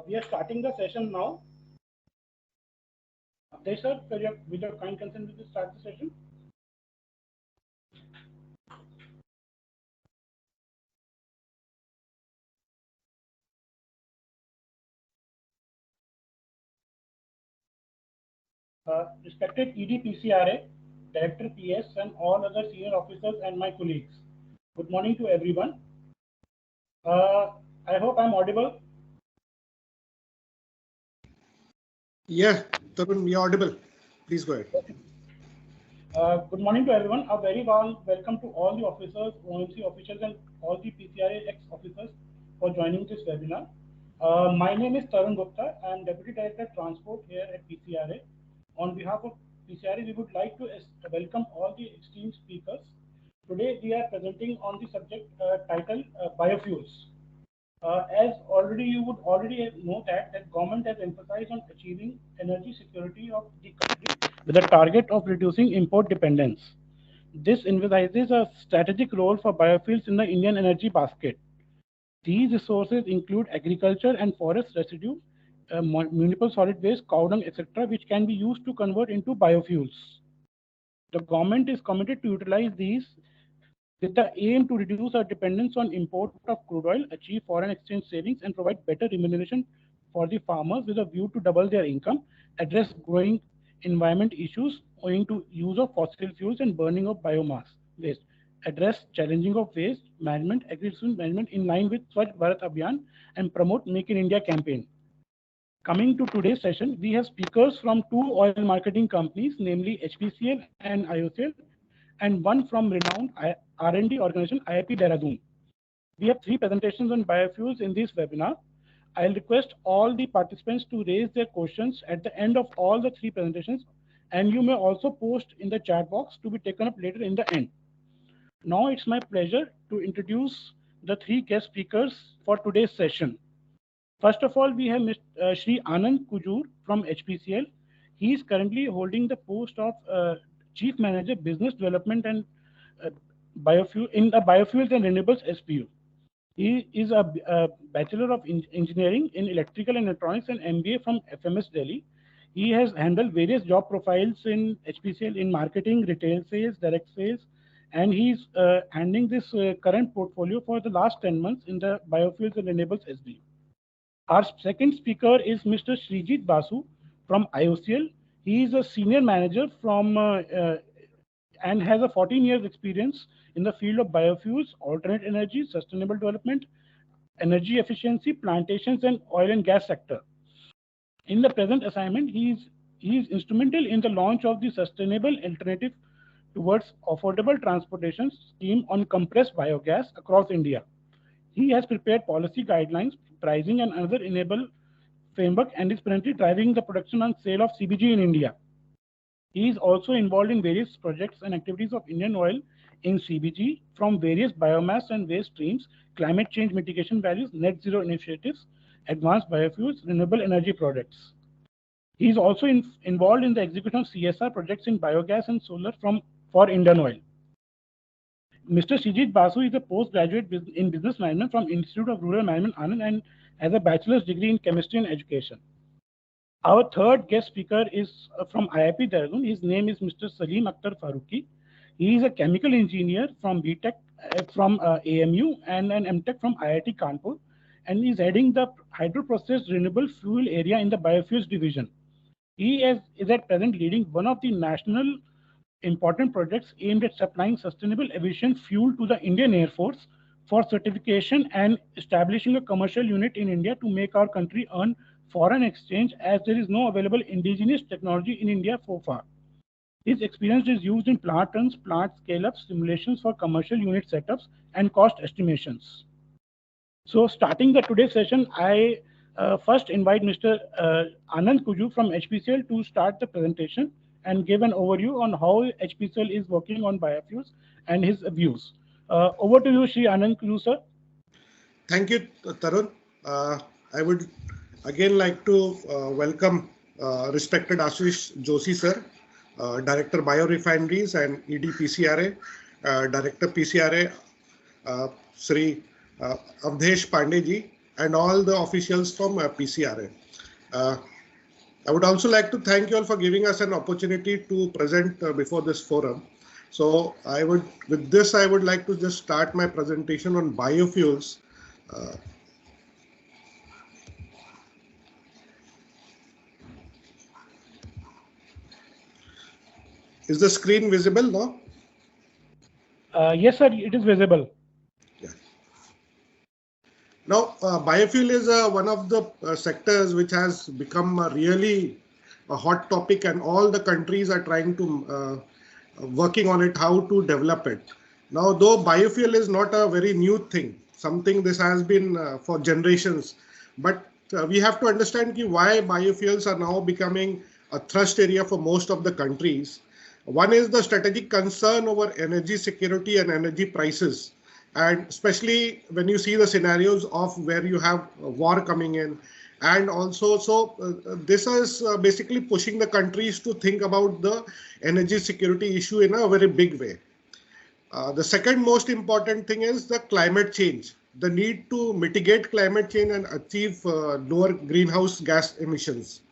We are starting the session now. Abdesh sir, with your kind consent, we will start the session. Respected ED-PCRA, Director PS, and all other senior officers and my colleagues. Good morning to everyone. I hope I'm audible. Yeah, Tarun, you're audible. Please go ahead. Good morning to everyone. A very warm welcome to all the officers, OMC officials, and all the PCRA ex-officers for joining this webinar. My name is Tarun Gupta. I am Deputy Director Transport here at PCRA. On behalf of PCRA, we would like to welcome all the esteemed speakers. Today, we are presenting on the subject titled Biofuels. As already you would already know that government has emphasized on achieving energy security of the country with a target of reducing import dependence. This emphasizes a strategic role for biofuels in the Indian energy basket. These resources include agriculture and forest residue, municipal solid waste, cow dung, etc., which can be used to convert into biofuels. The government is committed to utilize these with the aim to reduce our dependence on import of crude oil, achieve foreign exchange savings, and provide better remuneration for the farmers with a view to double their income, address growing environment issues owing to use of fossil fuels and burning of biomass waste, address challenging of waste management, agricultural management in line with Swachh Bharat Abhiyan, and promote Make in India campaign. Coming to today's session, we have speakers from two oil marketing companies, namely HPCL and IOCL, and one from renowned R&D organization IIP Dehradun. We have three presentations on biofuels in this webinar. I'll request all the participants to raise their questions at the end of all the three presentations, and you may also post in the chat box to be taken up later in the end. Now it's my pleasure to introduce the three guest speakers for today's session. First of all, we have Mr. Shri Anand Kujur from HPCL. He is currently holding the post of Chief Manager Business Development and Biofuel in the Biofuels and Renewables SBU. He is a Bachelor of Engineering in Electrical and Electronics and MBA from FMS Delhi. He has handled various job profiles in HPCL in marketing, retail sales, direct sales, and he's handling this current portfolio for the last 10 months in the Biofuels and Renewables SBU. Our second speaker is Mr. Srijit Basu from IOCL. He is a senior manager from and has a 14 years experience in the field of biofuels, alternate energy, sustainable development, energy efficiency, plantations, and oil and gas sector. In the present assignment, he is instrumental in the launch of the sustainable alternative towards affordable transportation scheme on compressed biogas across India. He has prepared policy guidelines, pricing, and other enable framework, and is currently driving the production and sale of CBG in India. He is also involved in various projects and activities of Indian Oil in CBG from various biomass and waste streams, climate change mitigation values, net zero initiatives, advanced biofuels, renewable energy projects. He is also involved in the execution of CSR projects in biogas and solar for Indian Oil. Mr. Srijit Basu is a postgraduate in business management from Institute of Rural Management, Anand, and has a bachelor's degree in chemistry and education. Our third guest speaker is from IIP Dehradun. His name is Mr. Salim Akhtar Faruqi. He is a chemical engineer from BTech from AMU and an MTech from IIT Kanpur, and is heading the hydroprocessed renewable fuel area in the biofuels division. He is at present leading one of the national important projects aimed at supplying sustainable aviation fuel to the Indian Air Force for certification and establishing a commercial unit in India to make our country earn foreign exchange, as there is no available indigenous technology in India so far. His experience is used in plant runs, plant scale-ups, simulations for commercial unit setups, and cost estimations. So starting the today's session, I first invite Mr. Anand Kuju from HPCL to start the presentation and give an overview on how HPCL is working on biofuels and his views. Over to you, Shri Anand Kuju, sir. Thank you, Tarun. I would again like to welcome respected Ashish Joshi, sir, Director Biorefineries and ED PCRA, Director PCRA, Sri Avdesh Pandey ji, and all the officials from PCRA. I would also like to thank you all for giving us an opportunity to present before this forum. So with this, I would like to just start my presentation on biofuels. Uh, is the screen visible now? Yes, sir, it is visible. Yeah. Now, biofuel is one of the sectors which has become really a hot topic, and all the countries are trying to working on it, how to develop it. Now, though biofuel is not a very new thing, something this has been for generations, but we have to understand why biofuels are now becoming a thrust area for most of the countries. One is the strategic concern over energy security and energy prices, and especially when you see the scenarios of where you have war coming in, and also this is basically pushing the countries to think about the energy security issue in a very big way. The second most important thing is the climate change, the need to mitigate climate change and achieve lower greenhouse gas emissions.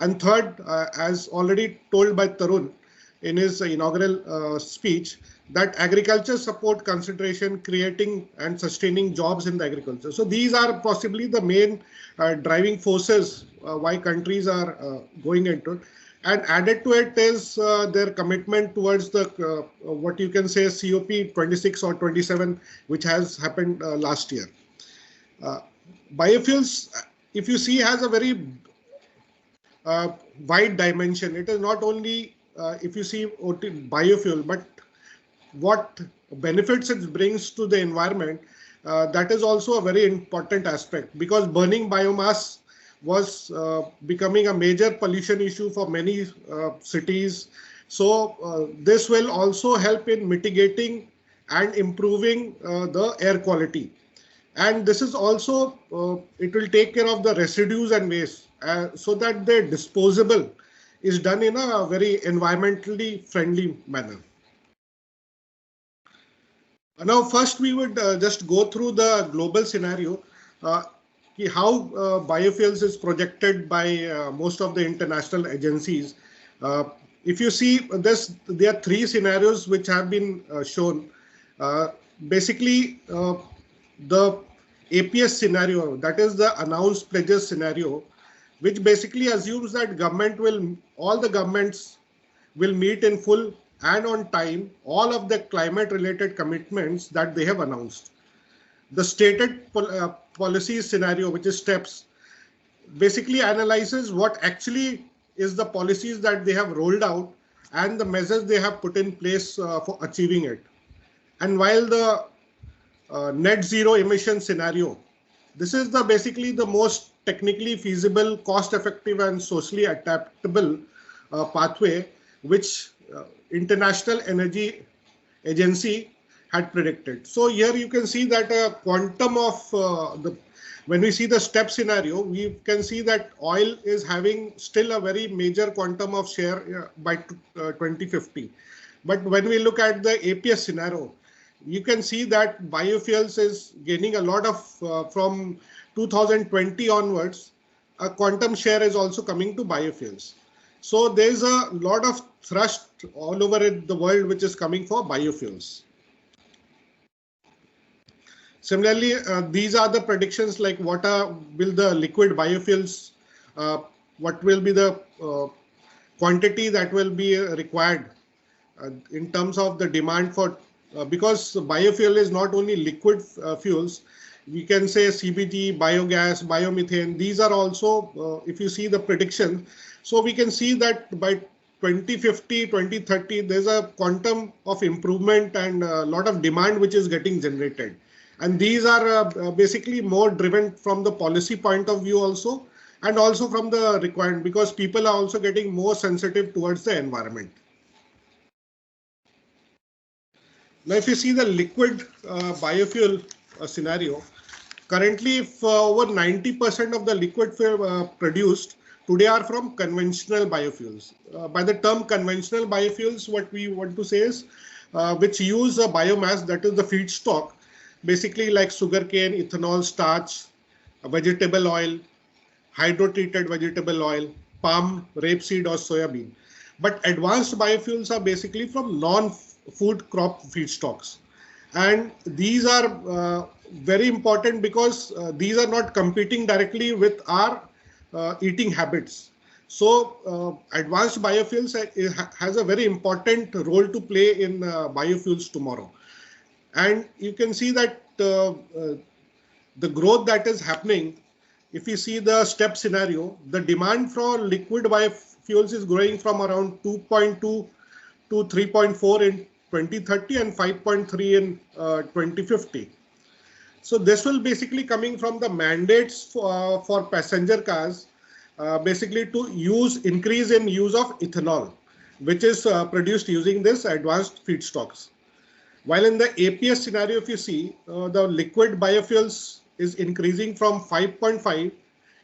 And third, as already told by Tarun in his inaugural speech, that agriculture support consideration, creating and sustaining jobs in the agriculture. So these are possibly the main driving forces why countries are going into it. And added to it is their commitment towards the what you can say COP 26 or 27, which has happened last year. Uh, Biofuels, if you see, has a very wide dimension. It is not only if you see biofuel, but what benefits it brings to the environment. That is also a very important aspect, because burning biomass was becoming a major pollution issue for many cities. So this will also help in mitigating and improving the air quality. And this is also it will take care of the residues and waste so that the disposable is done in a very environmentally friendly manner. Now first we would just go through the global scenario, uh, how biofuels is projected by most of the international agencies. uh, if you see this, there are three scenarios which have been shown. uh, Basically, the APS scenario, that is the announced pledges scenario, which basically assumes that all the governments will meet in full and on time all of the climate related commitments that they have announced. The stated policy scenario, which is steps, basically analyzes what actually is the policies that they have rolled out and the measures they have put in place for achieving it. And while the net zero emission scenario, this is the basically the most technically feasible, cost effective and socially adaptable pathway which International Energy Agency had predicted. So here you can see that a quantum of when we see the step scenario, we can see that oil is having still a very major quantum of share by 2050. But when we look at the APS scenario, you can see that biofuels is gaining a lot of from 2020 onwards. A quantum share is also coming to biofuels. So there's a lot of thrust all over the world which is coming for biofuels. Similarly, these are the predictions, like will the liquid biofuels, what will be the quantity that will be required in terms of the demand for, because biofuel is not only liquid fuels, we can say CBG, biogas, biomethane. These are also, if you see the prediction, so we can see that by 2050, 2030, there's a quantum of improvement and a lot of demand which is getting generated. And these are basically more driven from the policy point of view also, and also from the requirement, because people are also getting more sensitive towards the environment. Now, if you see the liquid biofuel scenario, currently if, over 90% of the liquid fuel produced today are from conventional biofuels. By the term conventional biofuels, what we want to say is which use a biomass, that is the feedstock, basically like sugarcane, ethanol, starch, vegetable oil, hydro-treated vegetable oil, palm, rapeseed or soybean. But advanced biofuels are basically from non-food crop feedstocks. And these are very important because these are not competing directly with our eating habits. So advanced biofuels has a very important role to play in biofuels tomorrow. And you can see that the growth that is happening, if you see the step scenario, the demand for liquid biofuels is growing from around 2.2 to 3.4 in 2030 and 5.3 in 2050. So this will basically coming from the mandates for passenger cars, basically to increase in use of ethanol, which is produced using this advanced feedstocks. While in the APS scenario, if you see, the liquid biofuels is increasing from 5.5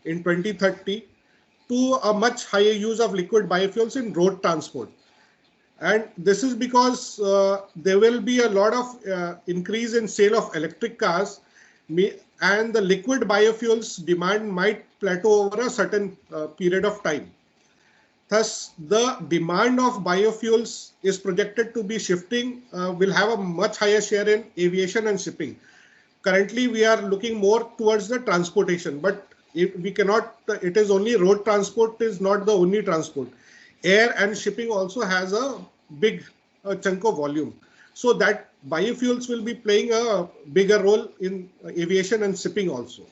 in 2030 to a much higher use of liquid biofuels in road transport. And this is because there will be a lot of increase in sale of electric cars, and the liquid biofuels demand might plateau over a certain period of time. Thus, the demand of biofuels is projected to be shifting, will have a much higher share in aviation and shipping. Currently, we are looking more towards the transportation, but if we cannot, it is only road transport is not the only transport. Air and shipping also has a big chunk of volume. So that biofuels will be playing a bigger role in aviation and shipping also.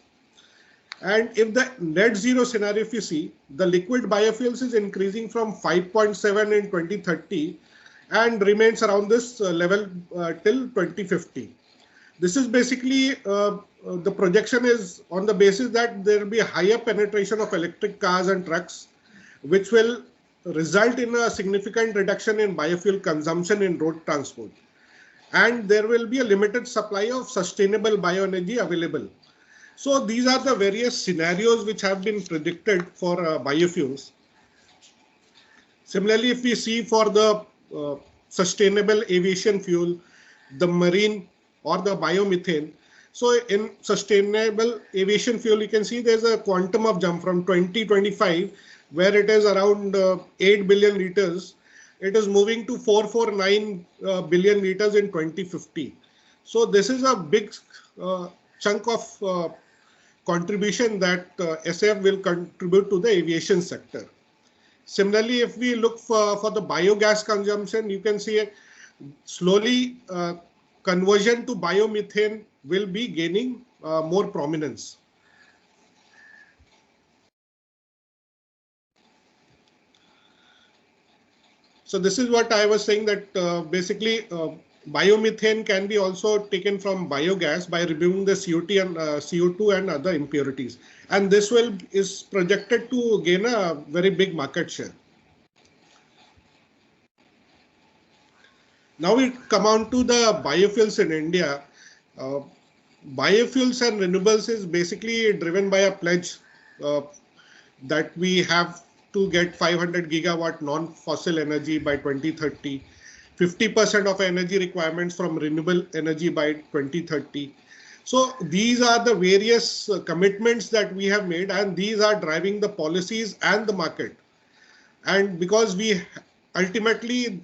And if the net zero scenario, if you see, the liquid biofuels is increasing from 5.7 in 2030 and remains around this level till 2050. This is basically the projection is on the basis that there will be a higher penetration of electric cars and trucks, which will result in a significant reduction in biofuel consumption in road transport. And there will be a limited supply of sustainable bioenergy available. So these are the various scenarios which have been predicted for biofuels. Similarly, if we see for the sustainable aviation fuel, the marine or the biomethane. So in sustainable aviation fuel, you can see there's a quantum of jump from 2025, where it is around 8 billion liters. It is moving to 449 billion liters in 2050. So this is a big chunk of contribution that SAF will contribute to the aviation sector. Similarly, if we look for the biogas consumption, you can see slowly conversion to biomethane will be gaining more prominence. So this is what I was saying, that basically biomethane can be also taken from biogas by removing the CO2 and CO2 and other impurities. And this is projected to gain a very big market share. Now we come on to the biofuels in India. Uh, Biofuels and renewables is basically driven by a pledge uh, that we have to get 500 gigawatt non-fossil energy by 2030, 50% of energy requirements from renewable energy by 2030. So these are the various commitments that we have made, and these are driving the policies and the market. And because we ultimately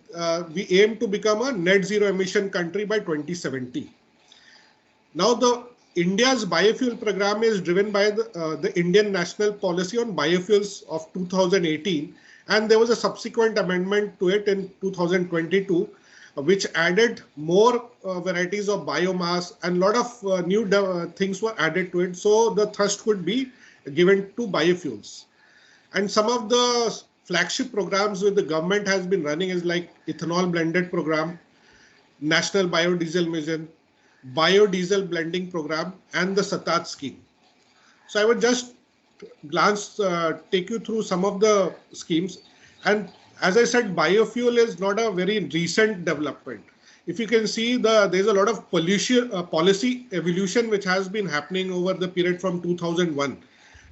we aim to become a net zero emission country by 2070. Now, the India's biofuel program is driven by the Indian National Policy on Biofuels of 2018, and there was a subsequent amendment to it in 2022, which added more varieties of biomass, and a lot of new things were added to it. So the thrust could be given to biofuels. And some of the flagship programs which the government has been running is like ethanol blended program, National Biodiesel Mission, Biodiesel Blending Program, and the Satat scheme. So I would just take you through some of the schemes. And as I said, biofuel is not a very recent development. If you can see, there's a lot of policy evolution which has been happening over the period from 2001.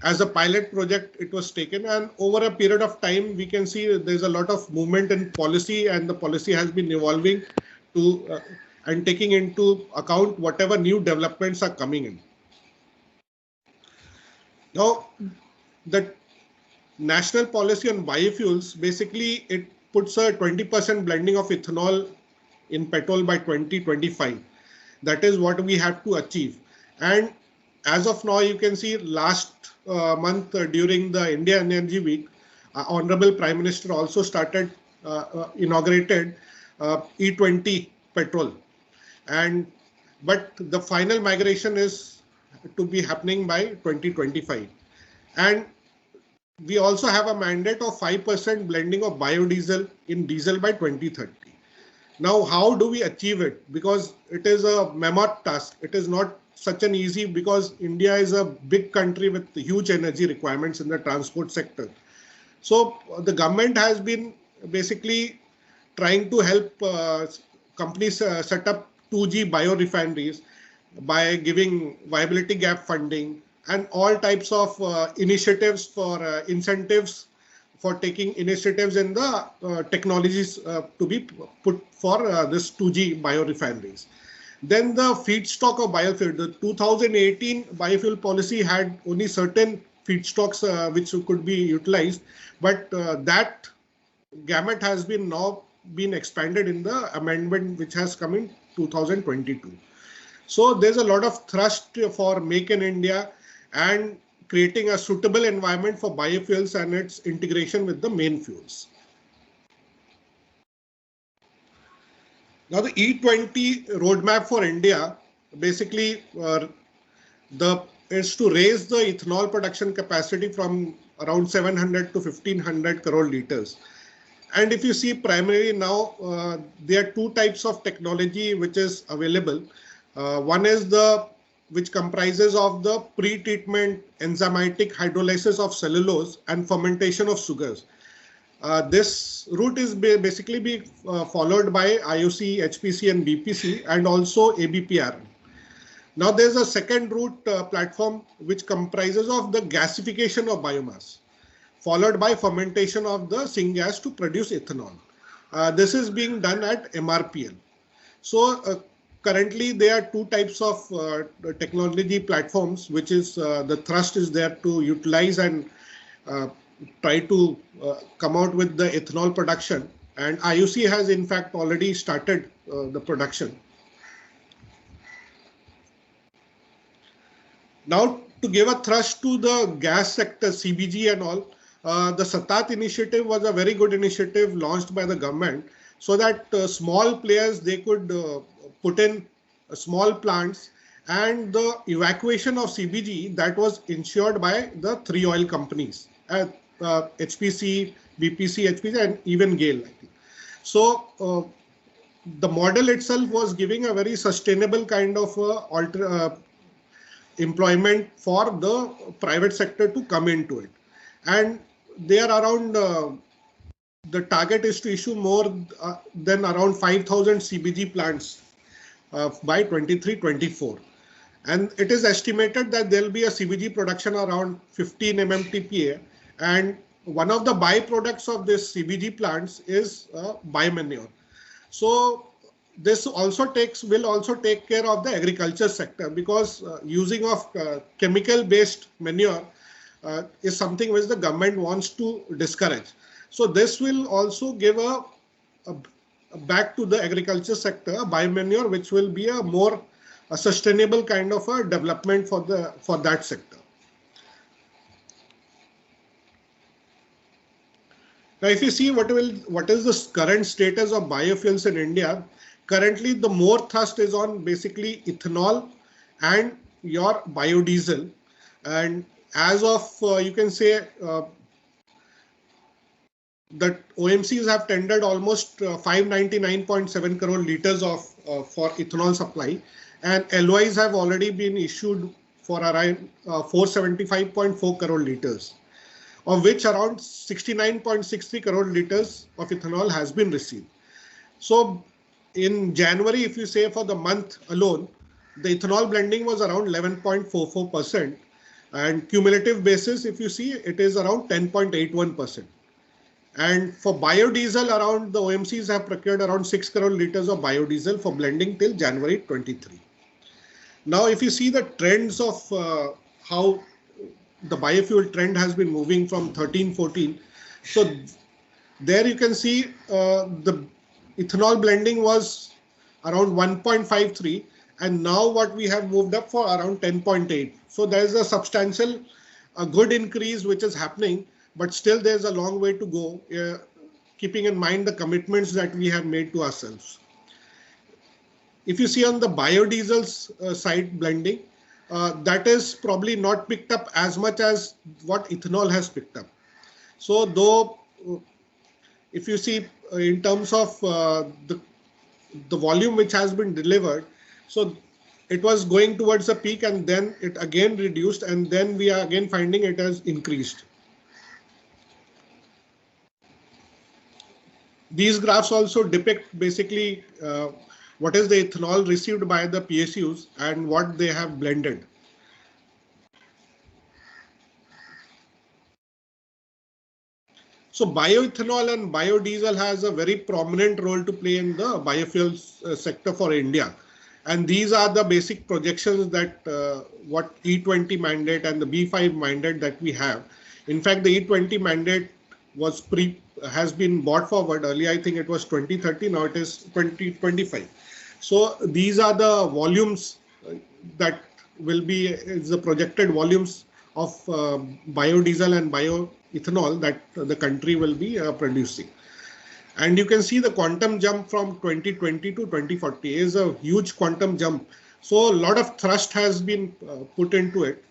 As a pilot project, it was taken, and over a period of time, we can see there's a lot of movement in policy, and the policy has been evolving to and taking into account whatever new developments are coming in. Now, the national policy on biofuels, basically it puts a 20% blending of ethanol in petrol by 2025. That is what we have to achieve. And as of now, you can see last month during the India Energy Week, Honorable Prime Minister also started, inaugurated E20 petrol. And but the final migration is to be happening by 2025. And we also have a mandate of 5% blending of biodiesel in diesel by 2030. Now, how do we achieve it? Because it is a mammoth task. It is not such an easy, because India is a big country with huge energy requirements in the transport sector. So the government has been basically trying to help companies set up 2G biorefineries by giving viability gap funding and all types of initiatives for incentives for taking initiatives in the technologies to be put for this 2G biorefineries. Then the feedstock of biofuel, the 2018 biofuel policy had only certain feedstocks which could be utilized, but that gamut has been now been expanded in the amendment which has come in 2022. So there's a lot of thrust for Make in India and creating a suitable environment for biofuels and its integration with the main fuels. Now the E20 roadmap for India basically is to raise the ethanol production capacity from around 700 to 1500 crore liters. And if you see primarily now, there are two types of technology which is available. One is which comprises of the pre-treatment enzymatic hydrolysis of cellulose and fermentation of sugars. This route is basically being followed by IOC, HPC and BPC and also ABPR. Now there's a second route platform which comprises of the gasification of biomass, followed by fermentation of the syngas to produce ethanol. This is being done at MRPL. So currently there are two types of technology platforms, which is the thrust is there to utilize and try to come out with the ethanol production. And IOC has in fact already started the production. Now to give a thrust to the gas sector, CBG and all, the Satat initiative was a very good initiative launched by the government, so that small players, they could put in small plants, and the evacuation of CBG that was ensured by the three oil companies, HPC, BPC, HPC and even GAIL, I think. So the model itself was giving a very sustainable kind of employment for the private sector to come into it. And they are around, the target is to issue more than around 5,000 CBG plants by 23-24. And it is estimated that there will be a CBG production around 15 MMTPA. And one of the byproducts of this CBG plants is biomanure. So this also will also take care of the agriculture sector, because using of chemical based manure is something which the government wants to discourage. So this will also give a back to the agriculture sector, biomanure, which will be a more sustainable kind of a development for that sector. Now, if you see what is the current status of biofuels in India, currently the more thrust is on basically ethanol and your biodiesel. And as of you can say that OMCs have tendered almost 599.7 crore liters of for ethanol supply, and LOIs have already been issued for around 475.4 crore liters, of which around 69.63 crore liters of ethanol has been received. So in January, if you say for the month alone, the ethanol blending was around 11.44%, and cumulative basis, if you see, it is around 10.81%. And for biodiesel, around the OMCs have procured around 6 crore liters of biodiesel for blending till January 23. Now, if you see the trends of how the biofuel trend has been moving from 13, 14. So there you can see the ethanol blending was around 1.53, and now what we have moved up for around 10.8. So there is a substantial, a good increase which is happening, but still there's a long way to go, keeping in mind the commitments that we have made to ourselves. If you see on the biodiesel's side blending, that is probably not picked up as much as what ethanol has picked up. So though, if you see in terms of the volume which has been delivered, so it was going towards a peak and then it again reduced, and then we are again finding it has increased. These graphs also depict basically what is the ethanol received by the PSUs and what they have blended. So bioethanol and biodiesel has a very prominent role to play in the biofuels sector for India. And these are the basic projections that what E20 mandate and the B5 mandate that we have. In fact, the E20 mandate has been brought forward. Earlier, I think it was 2030, now it is 2025. So these are the volumes that will be the projected volumes of biodiesel and bioethanol that the country will be producing. And you can see the quantum jump from 2020 to 2040 is a huge quantum jump. So a lot of thrust has been put into it.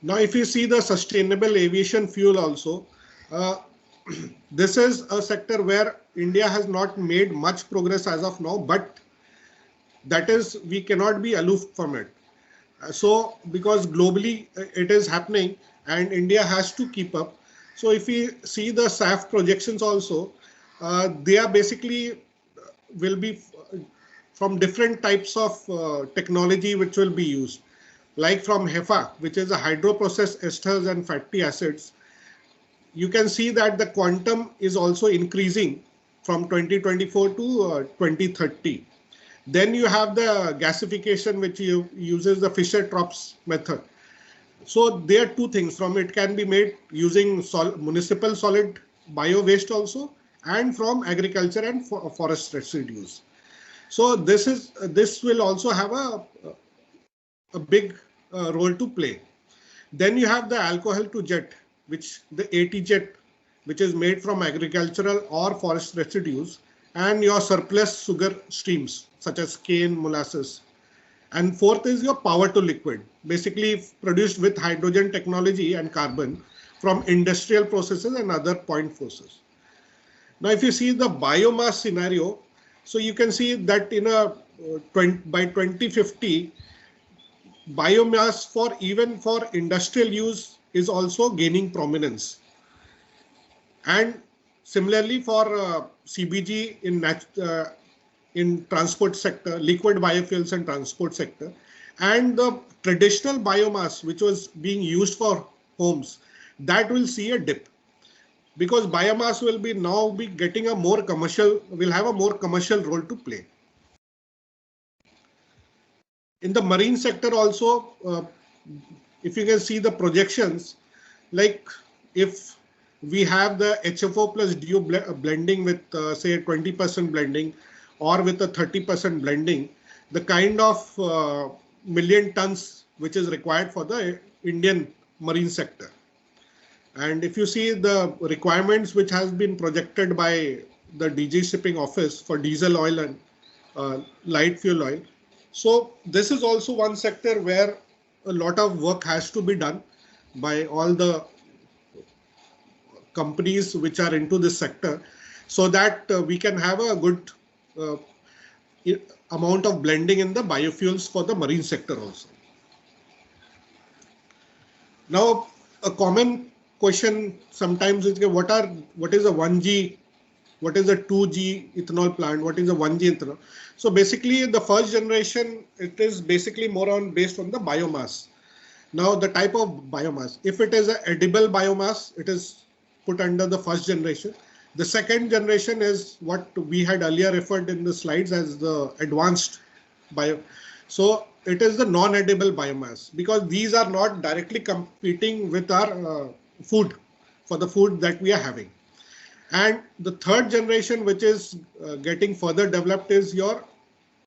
Now, if you see the sustainable aviation fuel also, this is a sector where India has not made much progress as of now, but that is, we cannot be aloof from it. So because globally it is happening and India has to keep up. So if we see the SAF projections also, they are basically will be from different types of technology which will be used, like from HEFA, which is a hydroprocessed esters and fatty acids. You can see that the quantum is also increasing from 2024 to 2030. Then you have the gasification, which uses the Fischer-Tropsch method. So there are two things. From it can be made using municipal solid bio waste also, and from agriculture and forest residues. So this will also have a big role to play. Then you have the alcohol to jet, which the AT jet, which is made from agricultural or forest residues, and your surplus sugar streams such as cane, molasses. And fourth is your power to liquid, basically produced with hydrogen technology and carbon from industrial processes and other point forces. Now, if you see the biomass scenario, so you can see that in by 2050, biomass even for industrial use is also gaining prominence. And similarly for CBG in transport sector, liquid biofuels and transport sector, and the traditional biomass which was being used for homes, that will see a dip, because biomass will now be getting a more commercial, will have a more commercial role to play. In the marine sector also, if you can see the projections, like if we have the HFO plus DO blending with say 20% blending, or with a 30% blending, the kind of million tons which is required for the Indian marine sector. And if you see the requirements which has been projected by the DG Shipping Office for diesel oil and light fuel oil, so this is also one sector where a lot of work has to be done by all the companies which are into this sector, so that we can have a good amount of blending in the biofuels for the marine sector also. Now, a common question sometimes is what is a 1G, what is a 2G ethanol plant, what is a 1G ethanol? So basically the first generation, it is basically more based on the biomass. Now the type of biomass, if it is an edible biomass, it is put under the first generation. The second generation is what we had earlier referred in the slides as the advanced bio. So it is the non-edible biomass, because these are not directly competing with our food, for the food that we are having. And the third generation, which is getting further developed, is your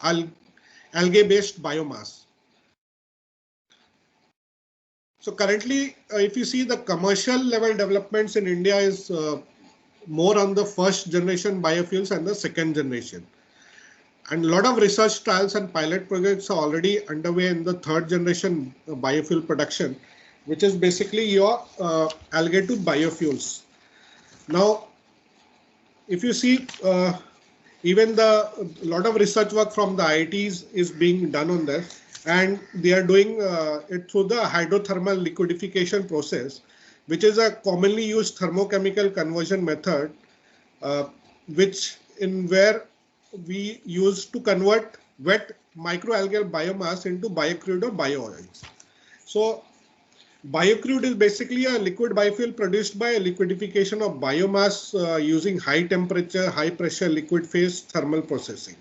algae-based biomass. So currently, if you see, the commercial level developments in India is more on the first generation biofuels and the second generation. And a lot of research trials and pilot projects are already underway in the third generation biofuel production, which is basically your algae to biofuels. Now, if you see, even a lot of research work from the IITs is being done on this, and they are doing it through the hydrothermal liquefaction process, which is a commonly used thermochemical conversion method, which in where we use to convert wet microalgal biomass into biocrude or bio-oils. So biocrude is basically a liquid biofuel produced by liquefaction of biomass using high temperature, high pressure liquid phase thermal processing.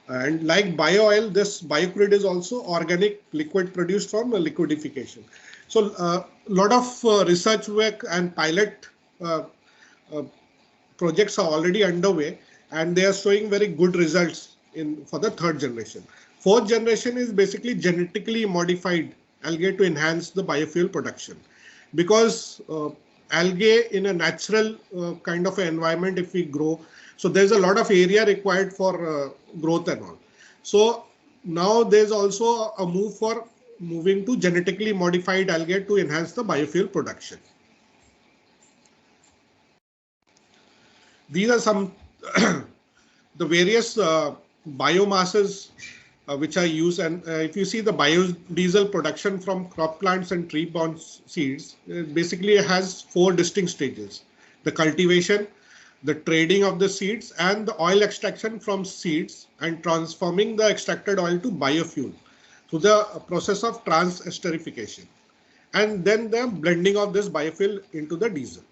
And like bio-oil, this biocrude is also organic liquid produced from liquefaction. So a lot of research work and pilot uh, uh, projects are already underway, and they are showing very good results for the third generation. Fourth generation is basically genetically modified algae to enhance the biofuel production, because algae in a natural kind of an environment, if we grow, so there's a lot of area required for growth and all. So now there's also a move for moving to genetically modified algae to enhance the biofuel production. These are some the various biomasses which are used. And if you see the biodiesel production from crop plants and tree-borne seeds, basically has 4 distinct stages: the cultivation, the trading of the seeds, and the oil extraction from seeds, and transforming the extracted oil to biofuel through the process of trans-esterification, and then the blending of this biofuel into the diesel.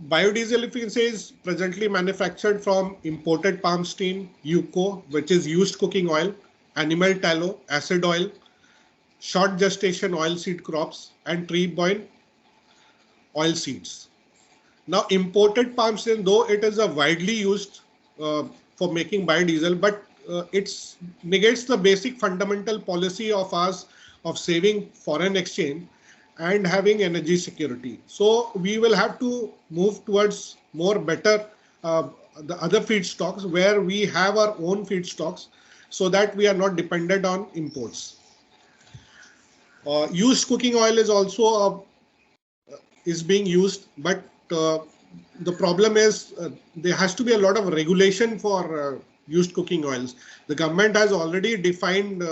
Biodiesel, if you can say, is presently manufactured from imported palm steam, UCO, which is used cooking oil, animal tallow, acid oil, short gestation oilseed crops, and tree-borne oil seeds. Now, imported palm steam, though it is a widely used for making biodiesel, but it negates the basic fundamental policy of ours of saving foreign exchange and having energy security. So we will have to move towards more better the other feedstocks, where we have our own feedstocks, so that we are not dependent on imports. Used cooking oil is also is being used, but the problem is there has to be a lot of regulation for used cooking oils. The government has already defined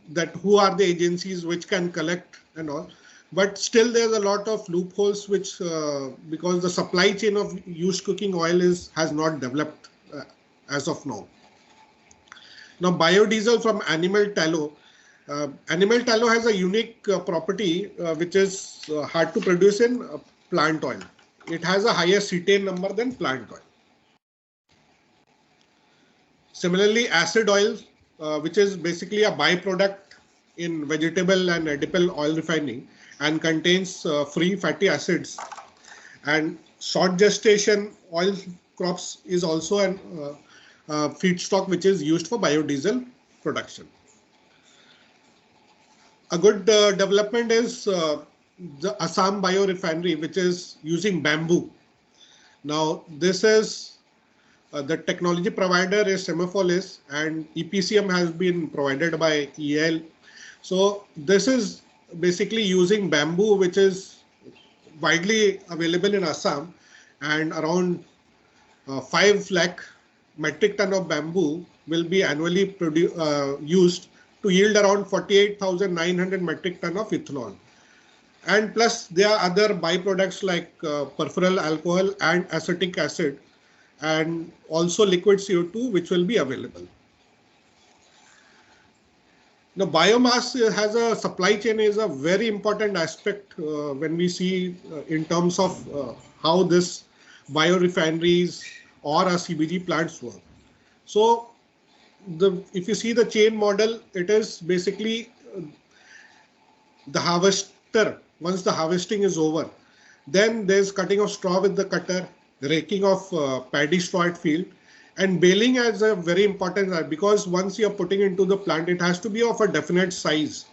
that who are the agencies which can collect and all, but still there's a lot of loopholes which because the supply chain of used cooking oil has not developed as of now. Now, biodiesel from animal tallow. Animal tallow has a unique property which is hard to produce in plant oil. It has a higher cetane number than plant oil. Similarly, acid oil, which is basically a byproduct in vegetable and edible oil refining, and contains free fatty acids. And short gestation oil crops is also an feedstock which is used for biodiesel production. A good development is the Assam biorefinery, which is using bamboo. Now, this is the technology provider is Semafolis, and EPCM has been provided by EL. So this is basically using bamboo, which is widely available in Assam, and around 5 lakh metric ton of bamboo will be annually used to yield around 48,900 metric ton of ethanol. And plus there are other byproducts like peripheral alcohol and acetic acid, and also liquid CO2, which will be available. Now, biomass has a supply chain is a very important aspect when we see in terms of how this biorefineries or our CBG plants work. So if you see the chain model, it is basically the harvester. Once the harvesting is over, then there's cutting of straw with the cutter, raking of paddy straw at field, and baling as a very important because once you're putting into the plant, it has to be of a definite size.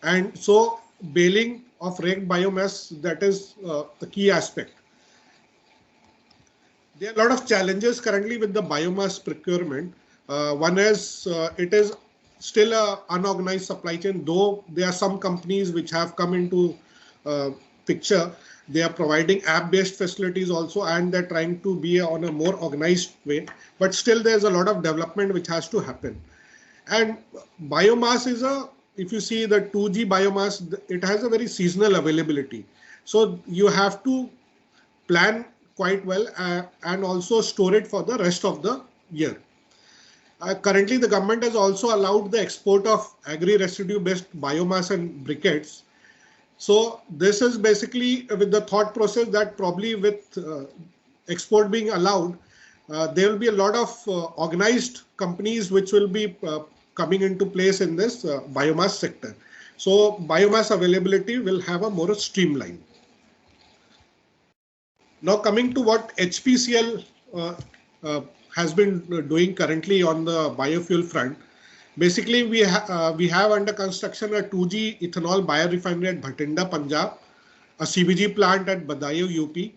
And so baling of raked biomass, that is the key aspect. There are a lot of challenges currently with the biomass procurement. One is it is still a unorganized supply chain, though there are some companies which have come into picture. They are providing app-based facilities also, and they're trying to be on a more organized way. But still, there's a lot of development which has to happen. And biomass is if you see the 2G biomass, it has a very seasonal availability. So you have to plan quite well and also store it for the rest of the year. Currently, the government has also allowed the export of agri-residue based biomass and briquettes. So this is basically with the thought process that probably with export being allowed, there will be a lot of organized companies which will be coming into place in this biomass sector. So biomass availability will have a more streamline. Now coming to what HPCL has been doing currently on the biofuel front. Basically, we have under construction a 2G ethanol biorefinery at Bhatinda, Punjab, a CBG plant at Badayu, UP,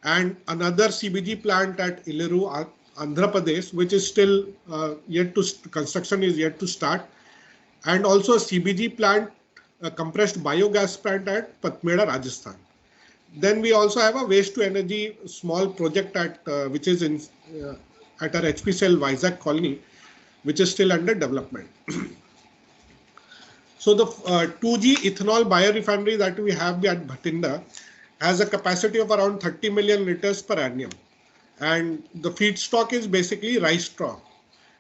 and another CBG plant at Iliru, Andhra Pradesh, which is still construction is yet to start, and also a CBG plant, a compressed biogas plant at Patmeda, Rajasthan. Then we also have a waste to energy small project at which is in at our HPCL Vizag colony, which is still under development. So the 2G ethanol biorefinery that we have at Bhatinda has a capacity of around 30 million liters per annum. And the feedstock is basically rice straw.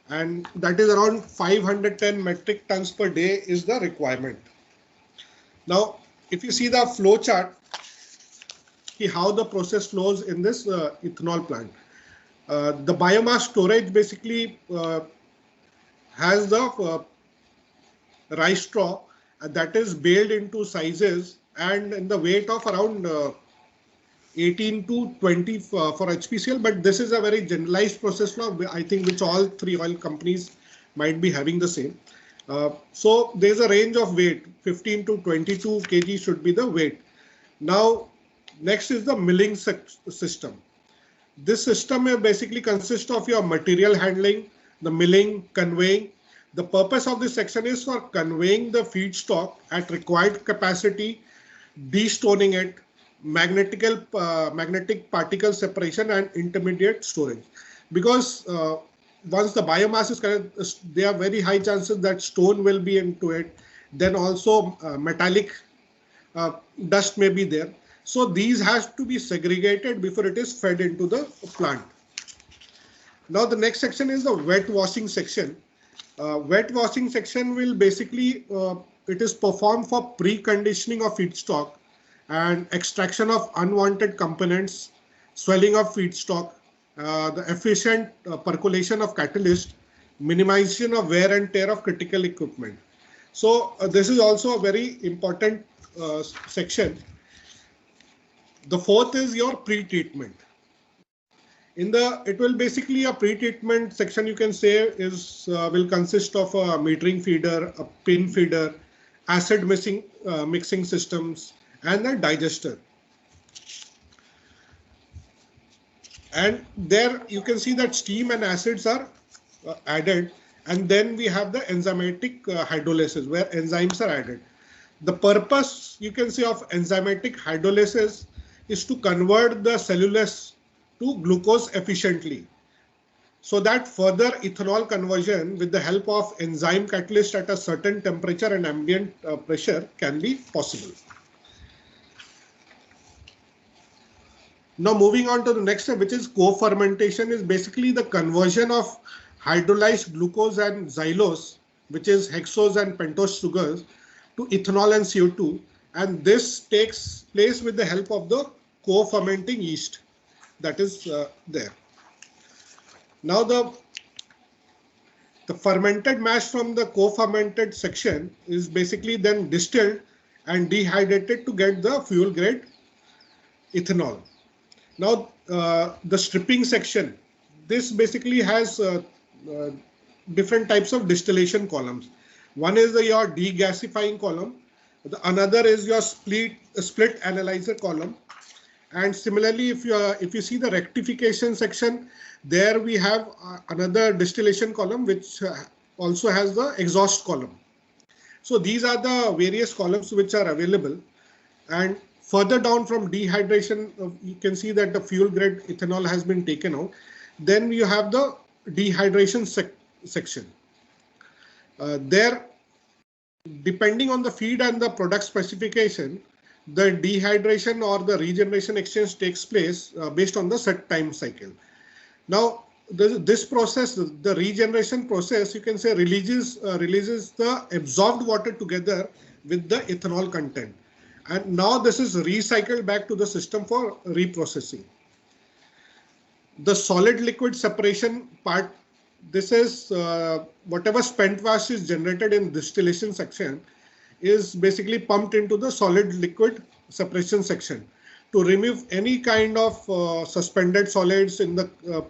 And that is around 510 metric tons per day is the requirement. Now, if you see the flow chart, how the process flows in this ethanol plant. The biomass storage basically has the rice straw that is baled into sizes and in the weight of around 18 to 20 for HPCL, but this is a very generalized process now, I think, which all three oil companies might be having the same. So there's a range of weight, 15 to 22 kg should be the weight. Now, next is the milling system. This system basically consists of your material handling, the milling, conveying. The purpose of this section is for conveying the feedstock at required capacity, destoning it, magnetic particle separation, and intermediate storage. Because once the biomass is correct, there are very high chances that stone will be into it. Then also metallic dust may be there. So these has to be segregated before it is fed into the plant. Now the next section is the wet washing section. Wet washing section will basically, it is performed for preconditioning of feedstock and extraction of unwanted components, swelling of feedstock, the efficient percolation of catalyst, minimization of wear and tear of critical equipment. So this is also a very important section. The fourth is your pre-treatment. It will basically a pre-treatment section, you can say, will consist of a metering feeder, a pin feeder, acid mixing systems, and a digester. And there you can see that steam and acids are added, and then we have the enzymatic hydrolysis where enzymes are added. The purpose, you can say, of enzymatic hydrolysis is to convert the cellulose to glucose efficiently, so that further ethanol conversion with the help of enzyme catalyst at a certain temperature and ambient pressure can be possible. Now moving on to the next step, which is co-fermentation, is basically the conversion of hydrolyzed glucose and xylose, which is hexose and pentose sugars, to ethanol and CO2, and this takes place with the help of the co-fermenting yeast that is there. Now The fermented mash from the co-fermented section is basically then distilled and dehydrated to get the fuel grade ethanol. Now, the stripping section, this basically has uh, different types of distillation columns. One is your degasifying column, another is your split analyzer column, and similarly, if you see the rectification section, there we have another distillation column which also has the exhaust column. So these are the various columns which are available. And further down from dehydration, you can see that the fuel grade ethanol has been taken out. Then you have the dehydration section. There, depending on the feed and the product specification, the dehydration or the regeneration exchange takes place based on the set time cycle. Now, this process, the regeneration process, you can say releases the absorbed water together with the ethanol content. And now this is recycled back to the system for reprocessing. The solid liquid separation part, this is whatever spent wash is generated in distillation section is basically pumped into the solid liquid separation section to remove any kind of suspended solids in the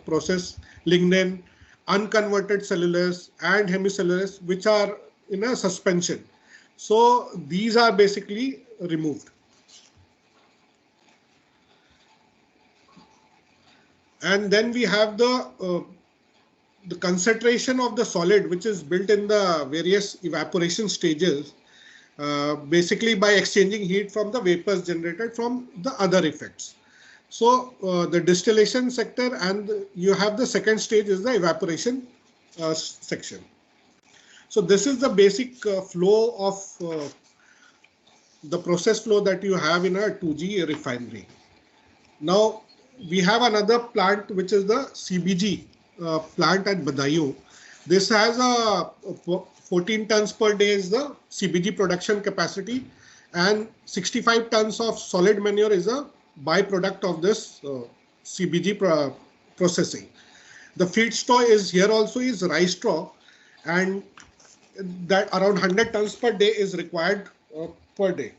process, lignin, unconverted cellulose and hemicellulose, which are in a suspension. So these are basically removed. And then we have the concentration of the solid, which is built in the various evaporation stages, basically by exchanging heat from the vapors generated from the other effects. So the distillation sector, and you have the second stage is the evaporation section. So this is the basic flow of the process flow that you have in a 2G refinery. Now we have another plant which is the CBG plant at Badaयूं. This has a 14 tons per day is the CBG production capacity, and 65 tons of solid manure is a byproduct of this CBG processing. The feed straw is here also is rice straw, and that around 100 tons per day is required per day.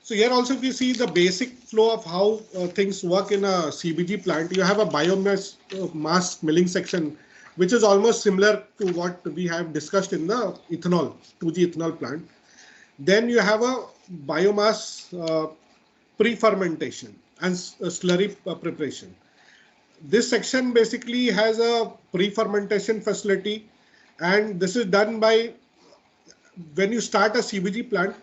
So here also, if you see the basic flow of how things work in a CBG plant, you have a biomass mass milling section, which is almost similar to what we have discussed in the ethanol, 2G ethanol plant. Then you have a biomass pre-fermentation and slurry preparation. This section basically has a pre-fermentation facility, and this is done by, when you start a CBG plant,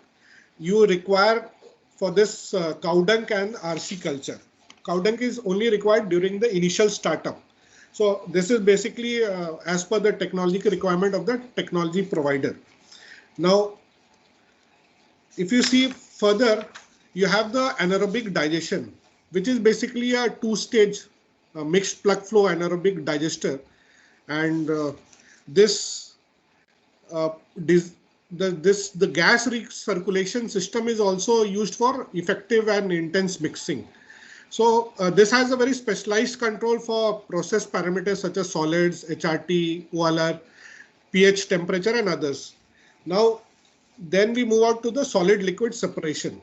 you require for this cow dung and RC culture. Cow dung is only required during the initial startup. So this is basically as per the technological requirement of the technology provider. Now, if you see further, you have the anaerobic digestion, which is basically a two-stage mixed plug flow anaerobic digester, and this the gas recirculation system is also used for effective and intense mixing. So this has a very specialized control for process parameters such as solids, HRT, OLR, pH, temperature, and others. Now, then we move out to the solid liquid separation.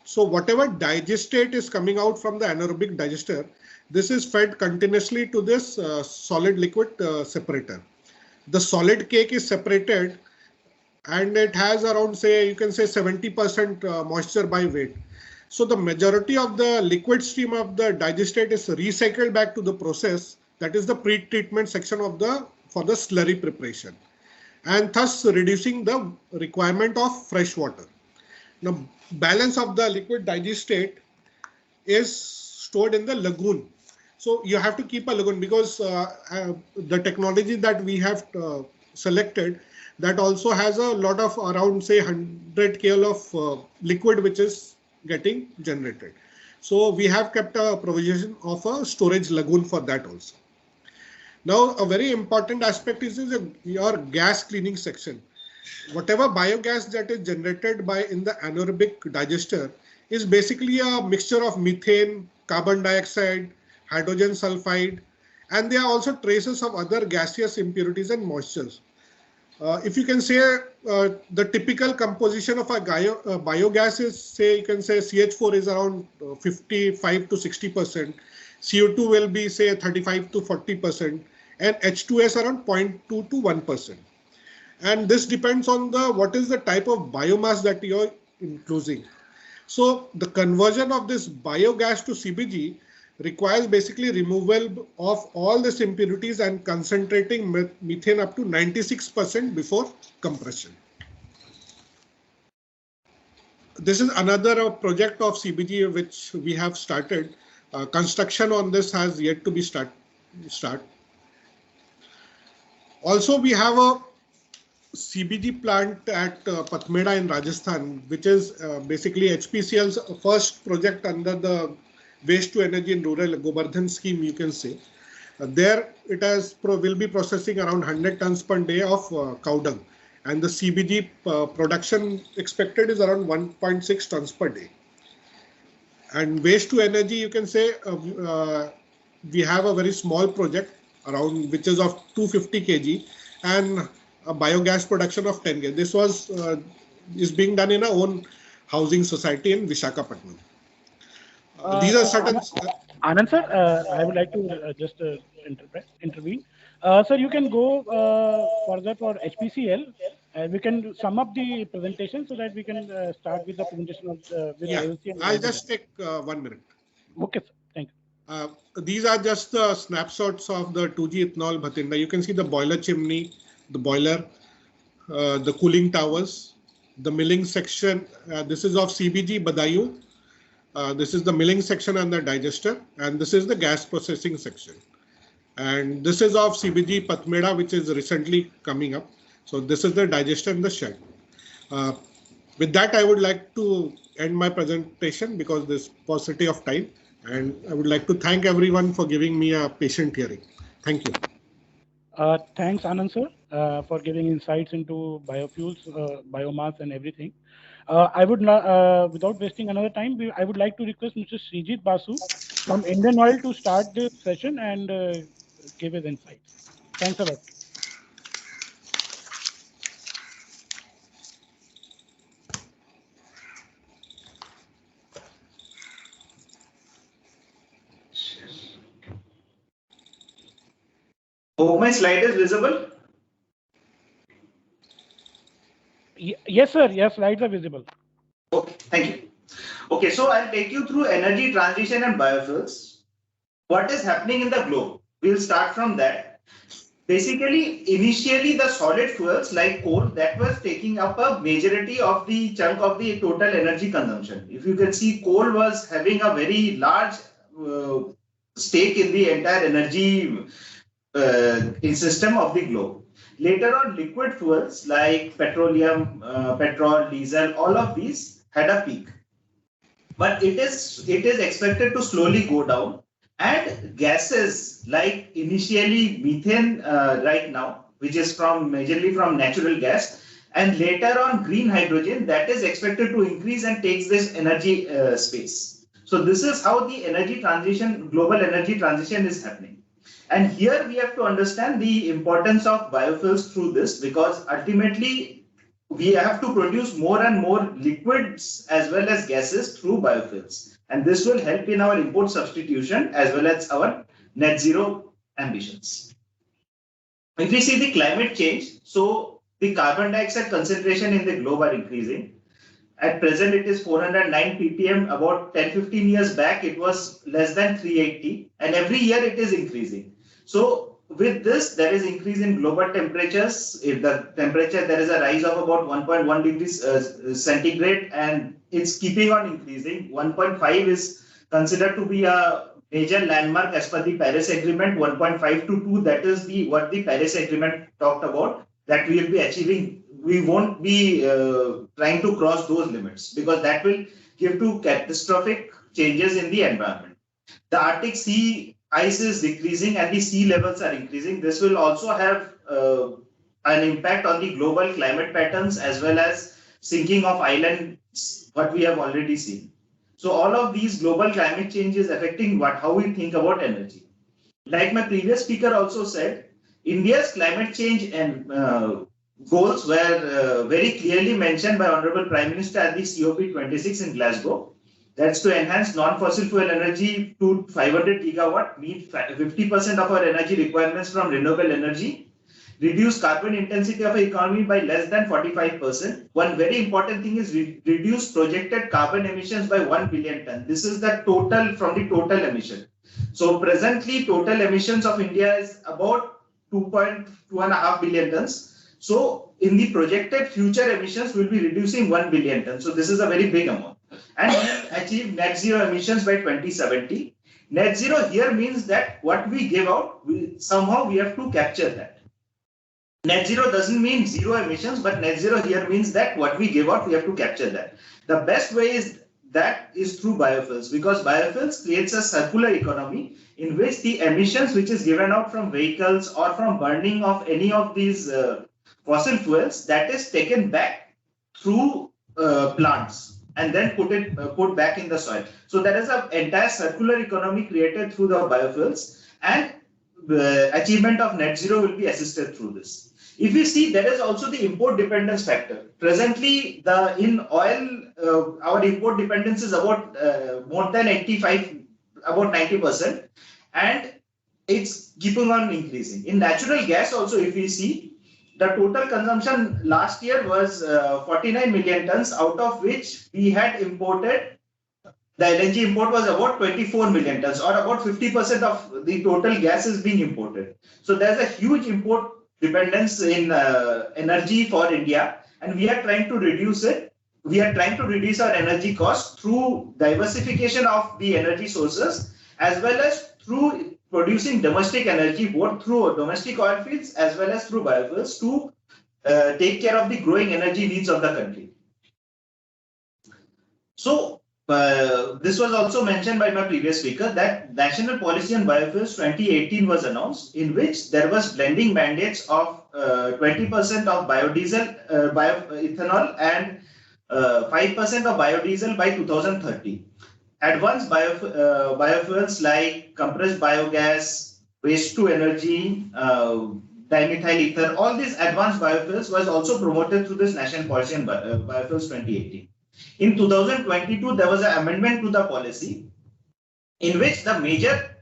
So whatever digestate is coming out from the anaerobic digester, this is fed continuously to this solid liquid separator. The solid cake is separated, and it has around, say, you can say 70% moisture by weight. So the majority of the liquid stream of the digestate is recycled back to the process, that is the pre-treatment section of for the slurry preparation, and thus reducing the requirement of fresh water. Now, balance of the liquid digestate is stored in the lagoon. So you have to keep a lagoon, because the technology that we have selected, that also has a lot of around, say, 100 kL of liquid which is getting generated. So we have kept a provision of a storage lagoon for that also. Now, a very important aspect is your gas cleaning section. Whatever biogas that is generated by in the anaerobic digester is basically a mixture of methane, carbon dioxide, hydrogen sulfide, and there are also traces of other gaseous impurities and moistures. If you can say the typical composition of a biogas is, say, you can say CH4 is around 55 to 60%, CO2 will be say 35 to 40%, and H2S around 0.2 to 1%. And this depends on the what is the type of biomass that you're including. So the conversion of this biogas to CBG requires basically removal of all these impurities and concentrating methane up to 96% before compression. This is another project of CBG which we have started. Construction on this has yet to be start. Also, we have a CBG plant at Patmeda in Rajasthan, which is basically HPCL's first project under the Waste to Energy in Rural Govardhan scheme, you can say. There it will be processing around 100 tons per day of cow dung, and the CBG production expected is around 1.6 tons per day. And Waste to Energy, you can say we have a very small project around which is of 250 kg and a biogas production of 10 kg. This was is being done in our own housing society in Visakhapatnam. These are certain. Anand sir, I would like to just intervene. Sir, you can go further for HPCL. We can sum up the presentation so that we can start with the presentation of with Yeah, IOC. And I'll just take 1 minute. Okay, sir. Thank you. These are just the snapshots of the 2G ethanol Bhatinda. You can see the boiler chimney, the boiler, the cooling towers, the milling section. This is of CBG Badayu. This is the milling section and the digester, and this is the gas processing section. And this is of CBG Patmeda, which is recently coming up. So this is the digester and the shed. With that, I would like to end my presentation because this paucity of time, and I would like to thank everyone for giving me a patient hearing. Thank you. Thanks, Anand sir, for giving insights into biofuels, biomass, and everything. I would not, without wasting another time, I would like to request Mr. Srijit Basu from Indian Oil to start this session and give his insights. Thanks a lot. Hope my slide is visible. Yes, sir. Yes, slides are visible. Okay, thank you. Okay, so I'll take you through energy transition and biofuels. What is happening in the globe? We'll start from that. Basically, initially the solid fuels like coal that was taking up a majority of the chunk of the total energy consumption. If you can see, coal was having a very large stake in the entire energy system of the globe. Later on, liquid fuels like petroleum, petrol, diesel, all of these had a peak. But it is expected to slowly go down. And gases like initially methane right now, which is majorly from natural gas, and later on green hydrogen, that is expected to increase and takes this energy space. So this is how the energy transition, global energy transition is happening. And here we have to understand the importance of biofuels through this, because ultimately we have to produce more and more liquids as well as gases through biofuels. And this will help in our import substitution as well as our net zero ambitions. If we see the climate change, so the carbon dioxide concentration in the globe are increasing. At present, it is 409 ppm. About 10-15 years back, it was less than 380, and every year it is increasing. So with this, there is increase in global temperatures. If the temperature, there is a rise of about 1.1 degrees centigrade, and it's keeping on increasing. 1.5 is considered to be a major landmark as per the Paris Agreement. 1.5 to 2, that is what the Paris Agreement talked about, that we will be achieving. We won't be trying to cross those limits, because that will give to catastrophic changes in the environment. The Arctic sea ice is decreasing and the sea levels are increasing. This will also have an impact on the global climate patterns as well as sinking of islands, what we have already seen. So all of these global climate change is affecting how we think about energy. like my previous speaker also said, India's climate change and goals were very clearly mentioned by Honorable Prime Minister at the COP26 in Glasgow. That's to enhance non-fossil fuel energy to 500 gigawatt, meet 50% of our energy requirements from renewable energy, reduce carbon intensity of the economy by less than 45%. One very important thing is reduce projected carbon emissions by 1 billion ton. This is the total from the total emission. So presently, total emissions of India is about 2.5 billion tons. So in the projected future emissions, we'll be reducing 1 billion tons. So this is a very big amount. And we'll achieve net zero emissions by 2070. Net zero here means that what we give out, somehow we have to capture that. Net zero doesn't mean zero emissions, but net zero here means that what we give out, we have to capture that. The best way is through biofuels, because biofuels creates a circular economy in which the emissions which is given out from vehicles or from burning of any of these fossil fuels, that is taken back through plants and then put back in the soil. So there is an entire circular economy created through the biofuels, and the achievement of net zero will be assisted through this. If we see, there is also the import dependence factor. Presently, in oil, our import dependence is about more than 85, about 90%, and it's keeping on increasing. In natural gas also, if we see, the total consumption last year was 49 million tons, out of which we had imported, the LNG import was about 24 million tons, or about 50% of the total gas is being imported. So there's a huge import dependence in energy for India, and we are trying to reduce it. We are trying to reduce our energy costs through diversification of the energy sources, as well as through producing domestic energy, both through domestic oil fields as well as through biofuels, to take care of the growing energy needs of the country. So this was also mentioned by my previous speaker, that National Policy on Biofuels 2018 was announced, in which there was blending mandates of 20% of biodiesel, bioethanol, and 5% of biodiesel by 2030. Advanced biofuels like compressed biogas, waste to energy, dimethyl ether, all these advanced biofuels was also promoted through this National Policy on Biofuels 2018. In 2022, there was an amendment to the policy, in which the major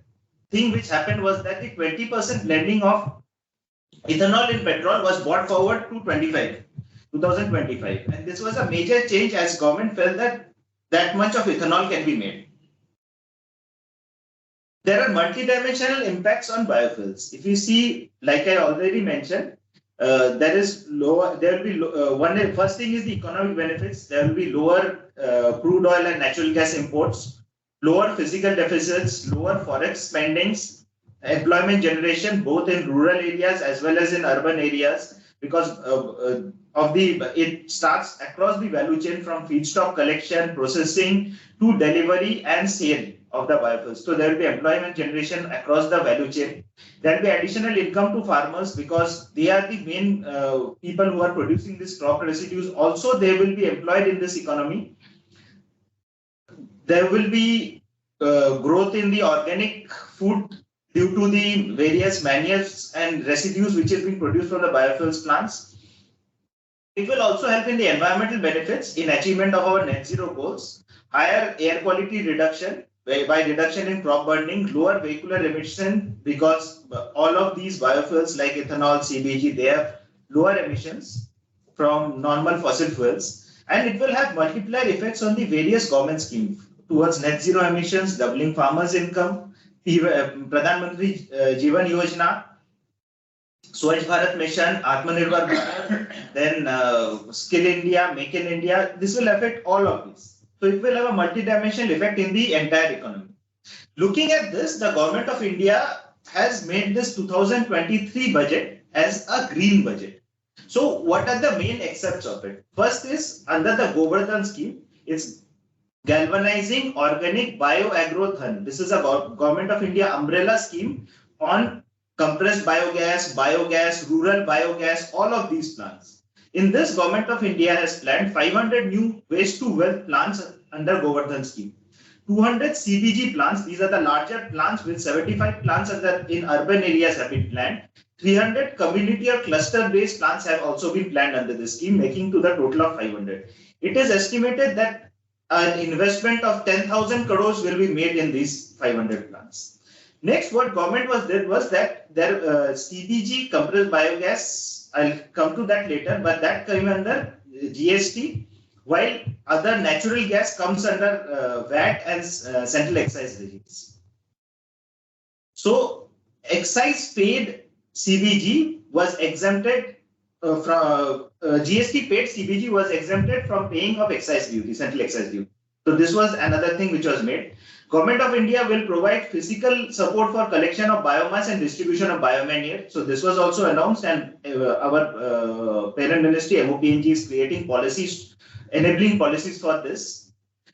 thing which happened was that the 20% blending of ethanol in petrol was brought forward to 2025. And this was a major change, as government felt that much of ethanol can be made. There are multidimensional impacts on biofuels. If you see, like I already mentioned, there will be first thing is the economic benefits. There will be lower crude oil and natural gas imports, lower physical deficits, lower forex spendings, employment generation both in rural areas as well as in urban areas, because it starts across the value chain from feedstock collection, processing to delivery and sale of the biofuels. So there will be employment generation across the value chain. There will be additional income to farmers, because they are the main people who are producing these crop residues. Also, they will be employed in this economy. There will be growth in the organic food due to the various manures and residues which is being produced from the biofuels plants. It will also help in the environmental benefits in achievement of our net zero goals, higher air quality reduction by reduction in crop burning, lower vehicular emission, because all of these biofuels like ethanol, CBG, they have lower emissions from normal fossil fuels, and it will have multiplier effects on the various government schemes towards net zero emissions, doubling farmers' income, Pradhan Mantri Jeevan Yojana, Swachh Bharat Mission, Atmanirbhar Bharat, then Skill India, Make in India. This will affect all of these. So it will have a multidimensional effect in the entire economy. Looking at this, the government of India has made this 2023 budget as a green budget. So what are the main accepts of it? First is, under the Govardhan scheme, it's galvanizing organic bioagro-than. This is a government of India umbrella scheme on compressed biogas, rural biogas, all of these plants. In this, Government of India has planned 500 new waste to wealth plants under Govardhan scheme. 200 CBG plants. These are the larger plants, with 75 plants in urban areas have been planned. 300 community or cluster-based plants have also been planned under this scheme, making to the total of 500. It is estimated that an investment of 10,000 crores will be made in these 500 plants. Next, what government did was that their CBG compressed biogas, I'll come to that later, but that came under GST, while other natural gas comes under VAT and central excise regimes. So, excise paid CBG was exempted from GST paid CBG was exempted from paying of excise duty, central excise duty. So this was another thing which was made. Government of India will provide physical support for collection of biomass and distribution of biomanure. So this was also announced, and our parent ministry MOPNG is creating policies, enabling policies for this.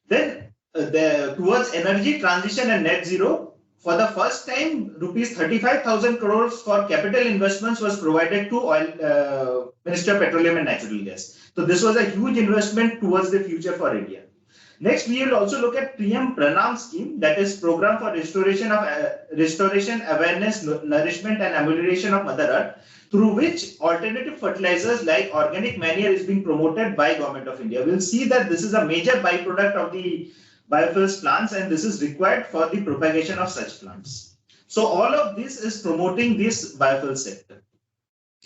Then towards energy transition and net zero, for the first time, rupees 35,000 crores for capital investments was provided to oil Ministry of Petroleum and Natural Gas. So this was a huge investment towards the future for India. Next, we will also look at PM Pranam scheme, that is program for restoration, awareness, nourishment and amelioration of Mother Earth, through which alternative fertilizers like organic manure is being promoted by Government of India. We'll see that this is a major byproduct of the biofuels plants, and this is required for the propagation of such plants. So all of this is promoting this biofuel sector.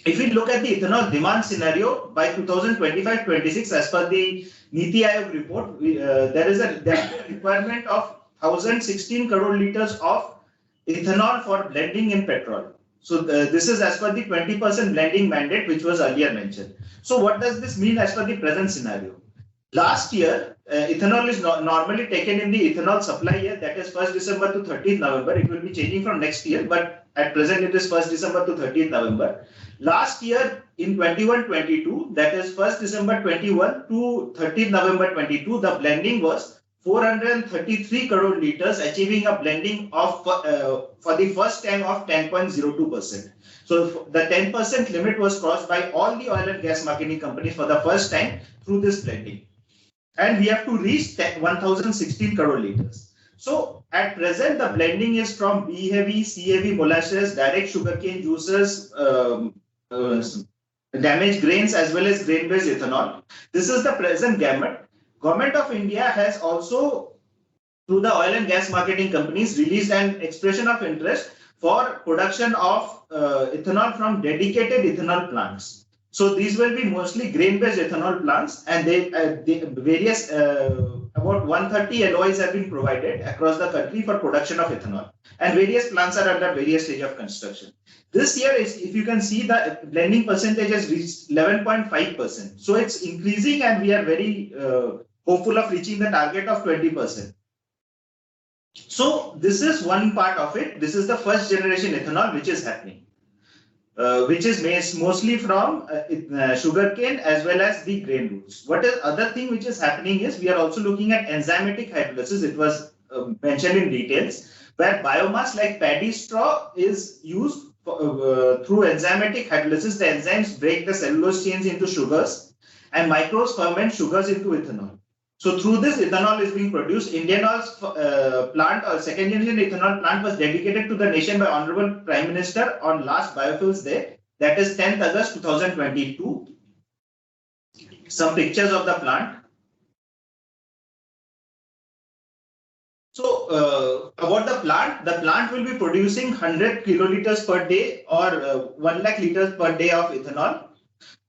If we look at the ethanol demand scenario by 2025-26, as per the Niti Aayog report, there is a requirement of 1,016 crore liters of ethanol for blending in petrol. So this is as per the 20% blending mandate, which was earlier mentioned. So what does this mean as per the present scenario? Last year, ethanol is normally taken in the ethanol supply year, that is 1st December to 30th November. It will be changing from next year, but at present it is 1st December to 30th November. Last year in 21-22, that is 1st December 21 to 30th November 22, the blending was 433 crore liters, achieving a blending of for the first time of 10.02%. So the 10% limit was crossed by all the oil and gas marketing companies for the first time through this blending. And we have to reach 1,016 crore liters. So at present, the blending is from B heavy, C heavy molasses, direct sugarcane juices, damaged grains, as well as grain-based ethanol. This is the present gamut. Government of India has also, through the oil and gas marketing companies, released an expression of interest for production of ethanol from dedicated ethanol plants. So these will be mostly grain-based ethanol plants, and various about 130 LOIs have been provided across the country for production of ethanol, and various plants are under various stage of construction. This year, if you can see, the blending percentage has reached 11.5%. So it's increasing, and we are very hopeful of reaching the target of 20%. So this is one part of it. This is the first generation ethanol which is happening. Which is mostly from sugarcane as well as the grain roots. What is other thing which is happening is we are also looking at enzymatic hydrolysis. It was mentioned in details, where biomass like paddy straw is used through enzymatic hydrolysis. The enzymes break the cellulose chains into sugars, and microbes ferment sugars into ethanol. So through this, ethanol is being produced. Indian Oil's plant, or second generation ethanol plant, was dedicated to the nation by Honorable Prime Minister on last Biofuels Day, that is 10th August 2022. Some pictures of the plant. So about the plant will be producing 100 kiloliters per day, or 1 lakh liters per day of ethanol.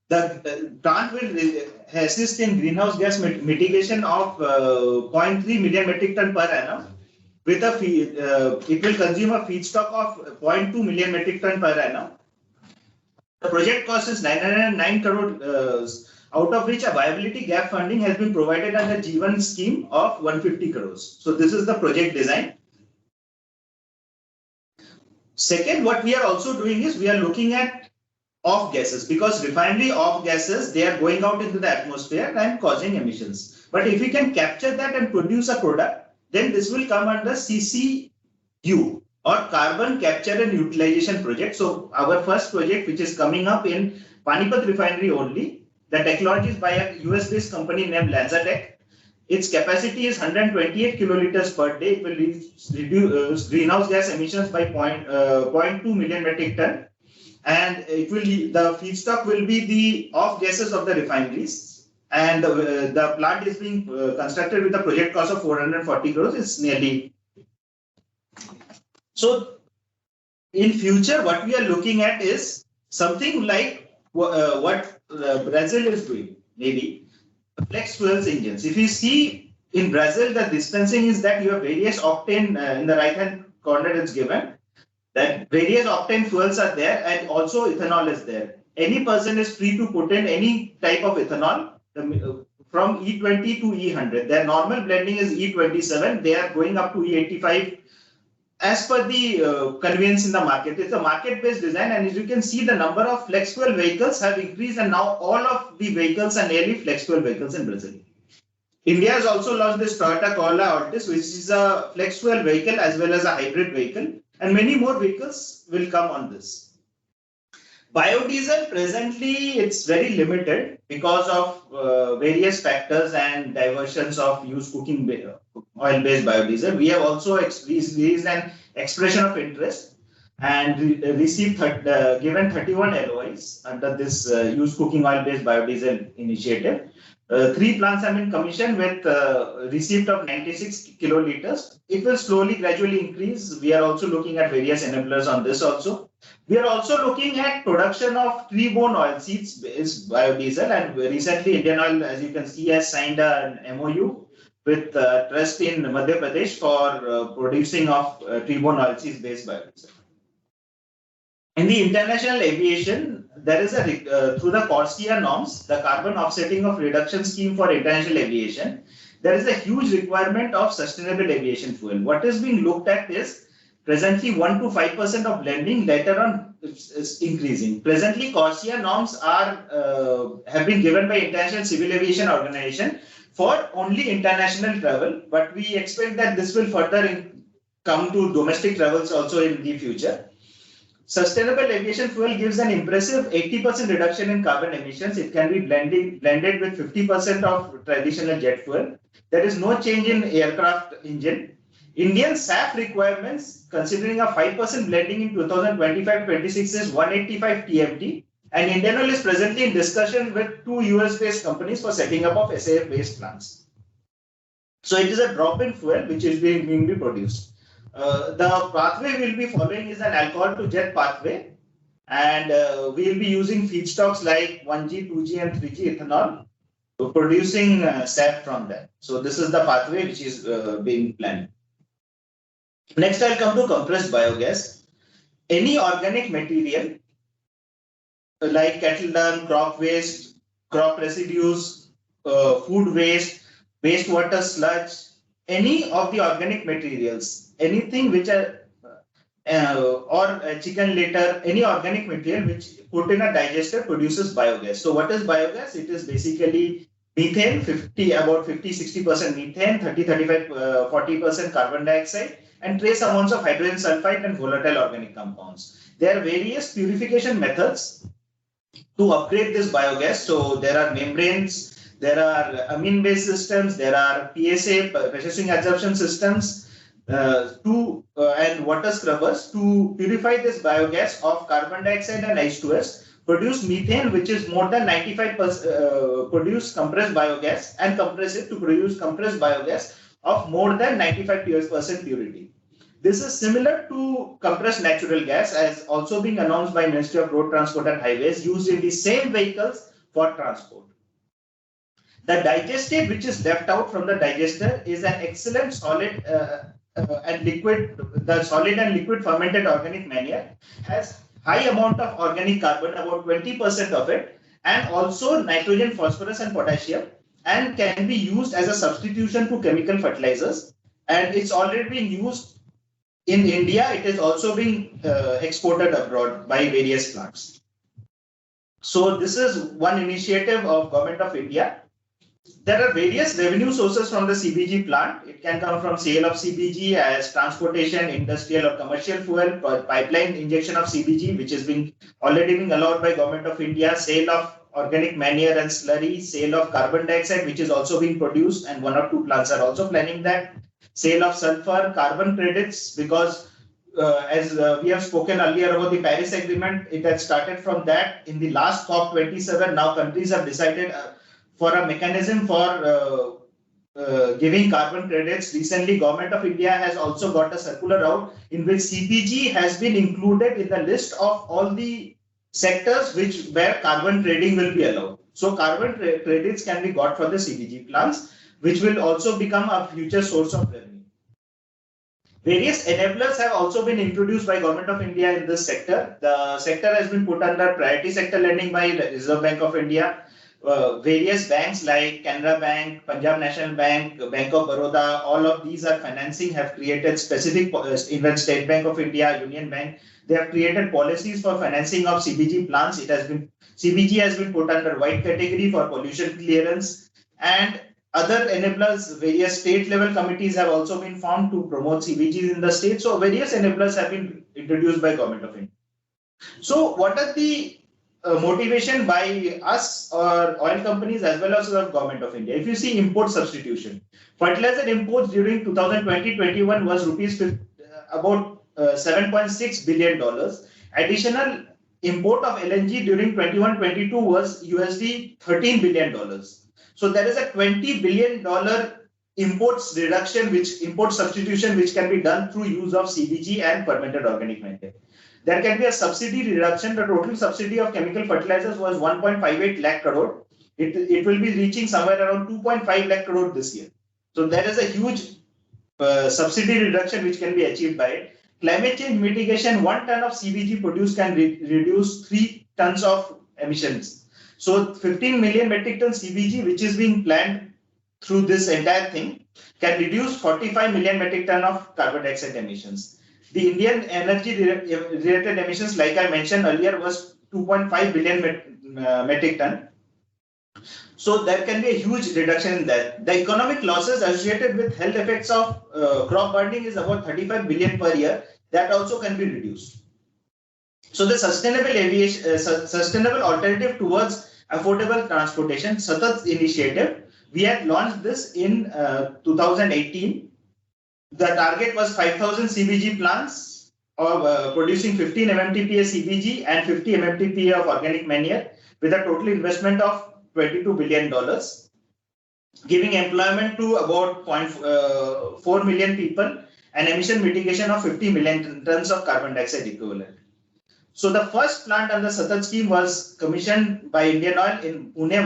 The plant will assist in greenhouse gas mitigation of 0.3 million metric ton per annum. With it will consume a feedstock of 0.2 million metric ton per annum. The project cost is 909 crore, out of which a viability gap funding has been provided under G1 scheme of 150 crores. So this is the project design. Second, what we are also doing is we are looking at off gases, because refinery off gases, they are going out into the atmosphere and causing emissions. But if we can capture that and produce a product, then this will come under CCU, or Carbon Capture and Utilization Project. So our first project, which is coming up in Panipat refinery only, the technology is by a US-based company named LanzaTech. Its capacity is 128 kiloliters per day. It will reduce greenhouse gas emissions by 0.2 million metric ton, and the feedstock will be the off gases of the refineries. And the plant is being constructed with a project cost of 440 crores. It's nearly so. In future, what we are looking at is something like what Brazil is doing, maybe flex fuels engines. If you see in Brazil, the dispensing is that you have various octane in the right hand corner. It's given that various octane fuels are there, and also ethanol is there. Any person is free to put in any type of ethanol from E20 to E100. Their normal blending is E27. They are going up to E85 as per the convenience in the market. It's a market-based design, and as you can see, the number of flex fuel vehicles have increased, and now all of the vehicles are nearly flex fuel vehicles in Brazil. India has also launched this Toyota Corolla Altis, which is a flex fuel vehicle as well as a hybrid vehicle, and many more vehicles will come on this. Biodiesel, presently, it's very limited because of various factors and diversions of used cooking oil-based biodiesel. We have also released an expression of interest and received given 31 LOIs under this used cooking oil-based biodiesel initiative. 3 plants have been commissioned with receipt of 96 kiloliters. It will slowly, gradually increase. We are also looking at various enablers on this also. We are also looking at production of tree-borne oil seeds based biodiesel, and recently Indian Oil, as you can see, has signed an MOU with trust in Madhya Pradesh for producing of tree-borne oil seeds based biodiesel. In the international aviation, there is through the CORSIA norms, the carbon offsetting of reduction scheme for international aviation, there is a huge requirement of sustainable aviation fuel. What is being looked at is presently 1 to 5% of blending, later on is increasing. Presently, CORSIA norms have been given by International Civil Aviation Organization for only international travel, but we expect that this will further come to domestic travels also in the future. Sustainable aviation fuel gives an impressive 80% reduction in carbon emissions. It can be blended with 50% of traditional jet fuel. There is no change in aircraft engine. Indian SAF requirements, considering a 5% blending in 2025-26, is 185 TMT, and Indian Oil is presently in discussion with 2 US-based companies for setting up of SAF-based plants. So it is a drop-in fuel which is being produced. The pathway we'll be following is an alcohol to jet pathway, and we'll be using feedstocks like 1G, 2G, and 3G ethanol, producing SAF from that. So this is the pathway which is being planned. Next, I'll come to compressed biogas. Any organic material like cattle dung, crop waste, crop residues, food waste, wastewater sludge, any of the organic materials, anything which are or chicken litter, any organic material which put in a digester produces biogas. So what is biogas? It is basically methane, about 50-60% methane, 30-35, 40% carbon dioxide, and trace amounts of hydrogen sulfide and volatile organic compounds. There are various purification methods to upgrade this biogas. So there are membranes, there are amine-based systems, there are PSA, pressure swing adsorption systems, and water scrubbers to purify this biogas of carbon dioxide and H2S, produce methane, which is more than 95%, produce compressed biogas, and compress it to produce compressed biogas of more than 95% purity. This is similar to compressed natural gas, as also being announced by Ministry of Road Transport and Highways, used in the same vehicles for transport. The digestate which is left out from the digester is an excellent solid and liquid. The solid and liquid fermented organic manure has high amount of organic carbon, about 20% of it, and also nitrogen, phosphorus, and potassium, and can be used as a substitution to chemical fertilizers. And it's already being used in India. It is also being exported abroad by various plants. So this is one initiative of Government of India. There are various revenue sources from the CBG plant. It can come from sale of CBG as transportation, industrial or commercial fuel, pipeline injection of CBG, which is already being allowed by Government of India, sale of organic manure and slurry, sale of carbon dioxide, which is also being produced, and 1 or 2 plants are also planning that. Sale of sulfur, carbon credits, because as we have spoken earlier about the Paris Agreement, it has started from that. In the last COP27, now countries have decided for a mechanism for giving carbon credits. Recently, Government of India has also got a circular out in which CBG has been included in the list of all the sectors where carbon trading will be allowed. So carbon credits can be got for the CBG plants, which will also become a future source of revenue. Various enablers have also been introduced by Government of India in this sector. The sector has been put under priority sector lending by the Reserve Bank of India. Various banks like Canara Bank, Punjab National Bank, Bank of Baroda, all of these are financing, have created specific, even State Bank of India, Union Bank, they have created policies for financing of CBG plants. CBG has been put under white category for pollution clearance, and other enablers, various state level committees have also been formed to promote CBGs in the state. So various enablers have been introduced by Government of India. So what are the motivation by us or oil companies as well as the Government of India? If you see import substitution, fertilizer imports during 2020-21 was about $7.6 billion. Additional import of LNG during 21-22 was $13 billion. So there is a $20 billion imports reduction, import substitution, which can be done through use of CBG and fermented organic matter. There can be a subsidy reduction. The total subsidy of chemical fertilizers was 1.58 lakh crore. It will be reaching somewhere around 2.5 lakh crore this year. So there is a huge subsidy reduction which can be achieved by it. Climate change mitigation, 1 ton of CBG produced can reduce 3 tons of emissions. So 15 million metric ton CBG, which is being planned through this entire thing, can reduce 45 million metric ton of carbon dioxide emissions. The Indian energy related emissions, like I mentioned earlier, was 2.5 billion metric ton. So there can be a huge reduction in that. The economic losses associated with health effects of crop burning is about 35 billion per year. That also can be reduced. So the sustainable alternative towards affordable transportation, Satat initiative, we had launched this in 2018. The target was 5,000 CBG plants of producing 15 MMTPA CBG and 50 MMTPA of organic manure with a total investment of $22 billion, giving employment to about 0.4 million people and emission mitigation of 50 million tons of carbon dioxide equivalent. So the first plant under Satat scheme was commissioned by Indian Oil in Pune,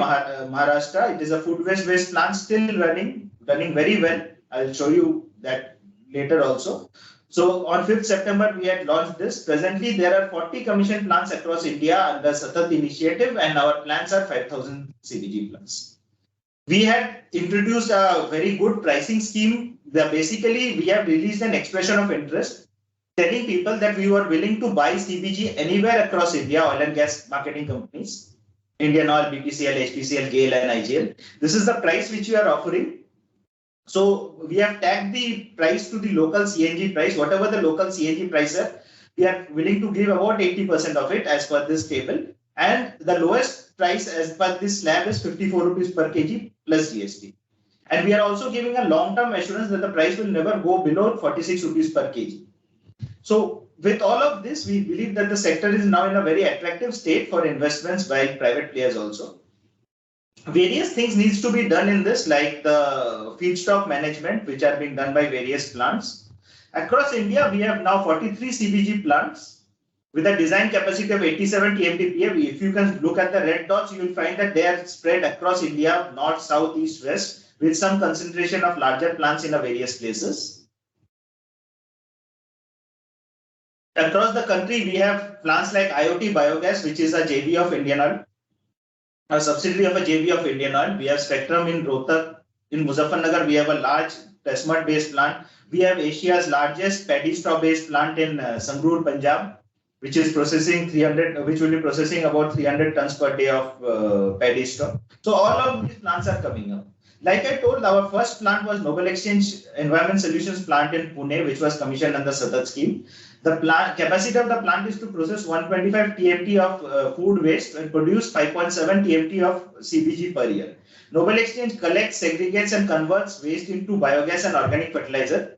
Maharashtra. It is a food waste based plant, still running very well. I'll show you that later also. So on 5th September, we had launched this. Presently, there are 40 commissioned plants across India under Satat initiative, and our plants are 5,000 CBG plants. We had introduced a very good pricing scheme. Basically, we have released an expression of interest, telling people that we were willing to buy CBG anywhere across India, oil and gas marketing companies, Indian Oil, BPCL, HPCL, GAIL and IGL. This is the price which we are offering. So we have tagged the price to the local CNG price, whatever the local CNG price is, we are willing to give about 80% of it as per this table. And the lowest price as per this slab is 54 rupees per kg plus GST. And we are also giving a long-term assurance that the price will never go below 46 rupees per kg. So with all of this, we believe that the sector is now in a very attractive state for investments by private players also. Various things needs to be done in this, like the feedstock management, which are being done by various plants. Across India, we have now 43 CBG plants with a design capacity of 87 TMTPA. If you can look at the red dots, you will find that they are spread across India, north, south, east, west, with some concentration of larger plants in various places. Across the country, we have plants like IoT Biogas, which is a JV of Indian Oil, a subsidiary of a JV of Indian Oil. We have Spectrum in Rohtak. In Muzaffarnagar, we have a large Tesmud based plant. We have Asia's largest paddy straw based plant in Sangrur, Punjab, which is processing which will be processing about 300 tons per day of paddy straw. So all of these plants are coming up. Like I told, our first plant was Noble Exchange Environment Solutions plant in Pune, which was commissioned under Satat scheme. The capacity of the plant is to process 125 TMT of food waste and produce 5.7 TMT of CBG per year. Noble Exchange collects, segregates, and converts waste into biogas and organic fertilizer.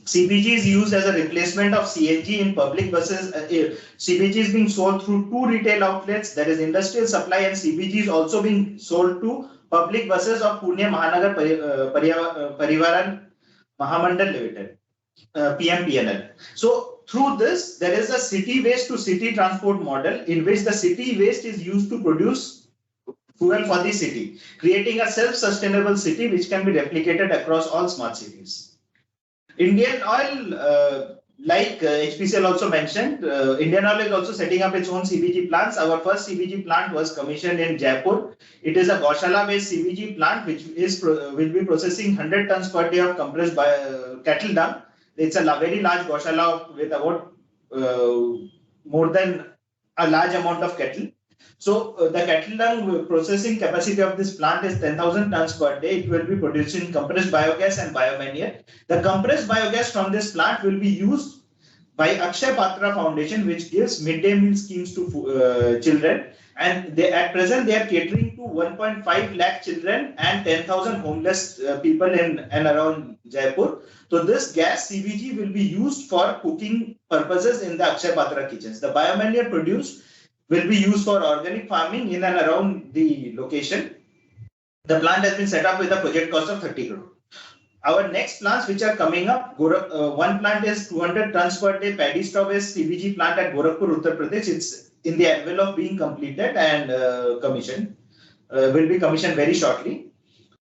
CBG is used as a replacement of CNG in public buses. CBG is being sold through two retail outlets, that is industrial supply, and CBG is also being sold to public buses of Pune Mahanagar Parivaran Mahamandal Limited, PMPNL. So through this, there is a city waste to city transport model in which the city waste is used to produce fuel for the city, creating a self-sustainable city which can be replicated across all smart cities. Indian Oil, like HPCL also mentioned, Indian Oil is also setting up its own CBG plants. Our first CBG plant was commissioned in Jaipur. It is a Gaushala-based CBG plant which will be processing 100 tons per day of compressed cattle dung. It's a very large Gaushala with about more than a large amount of cattle. So the cattle dung processing capacity of this plant is 10,000 tons per day. It will be producing compressed biogas and biomanure. The compressed biogas from this plant will be used by Akshay Patra Foundation, which gives midday meal schemes to children. And at present, they are catering to 1.5 lakh children and 10,000 homeless people in and around Jaipur. So this gas CBG will be used for cooking purposes in the Akshay Patra kitchens. The biomanure produced will be used for organic farming in and around the location. The plant has been set up with a project cost of 30 crore. Our next plants which are coming up, one plant is 200 tons per day paddy straw-based CBG plant at Gorakhpur, Uttar Pradesh. It's in the anvil of being completed and commissioned. Will be commissioned very shortly.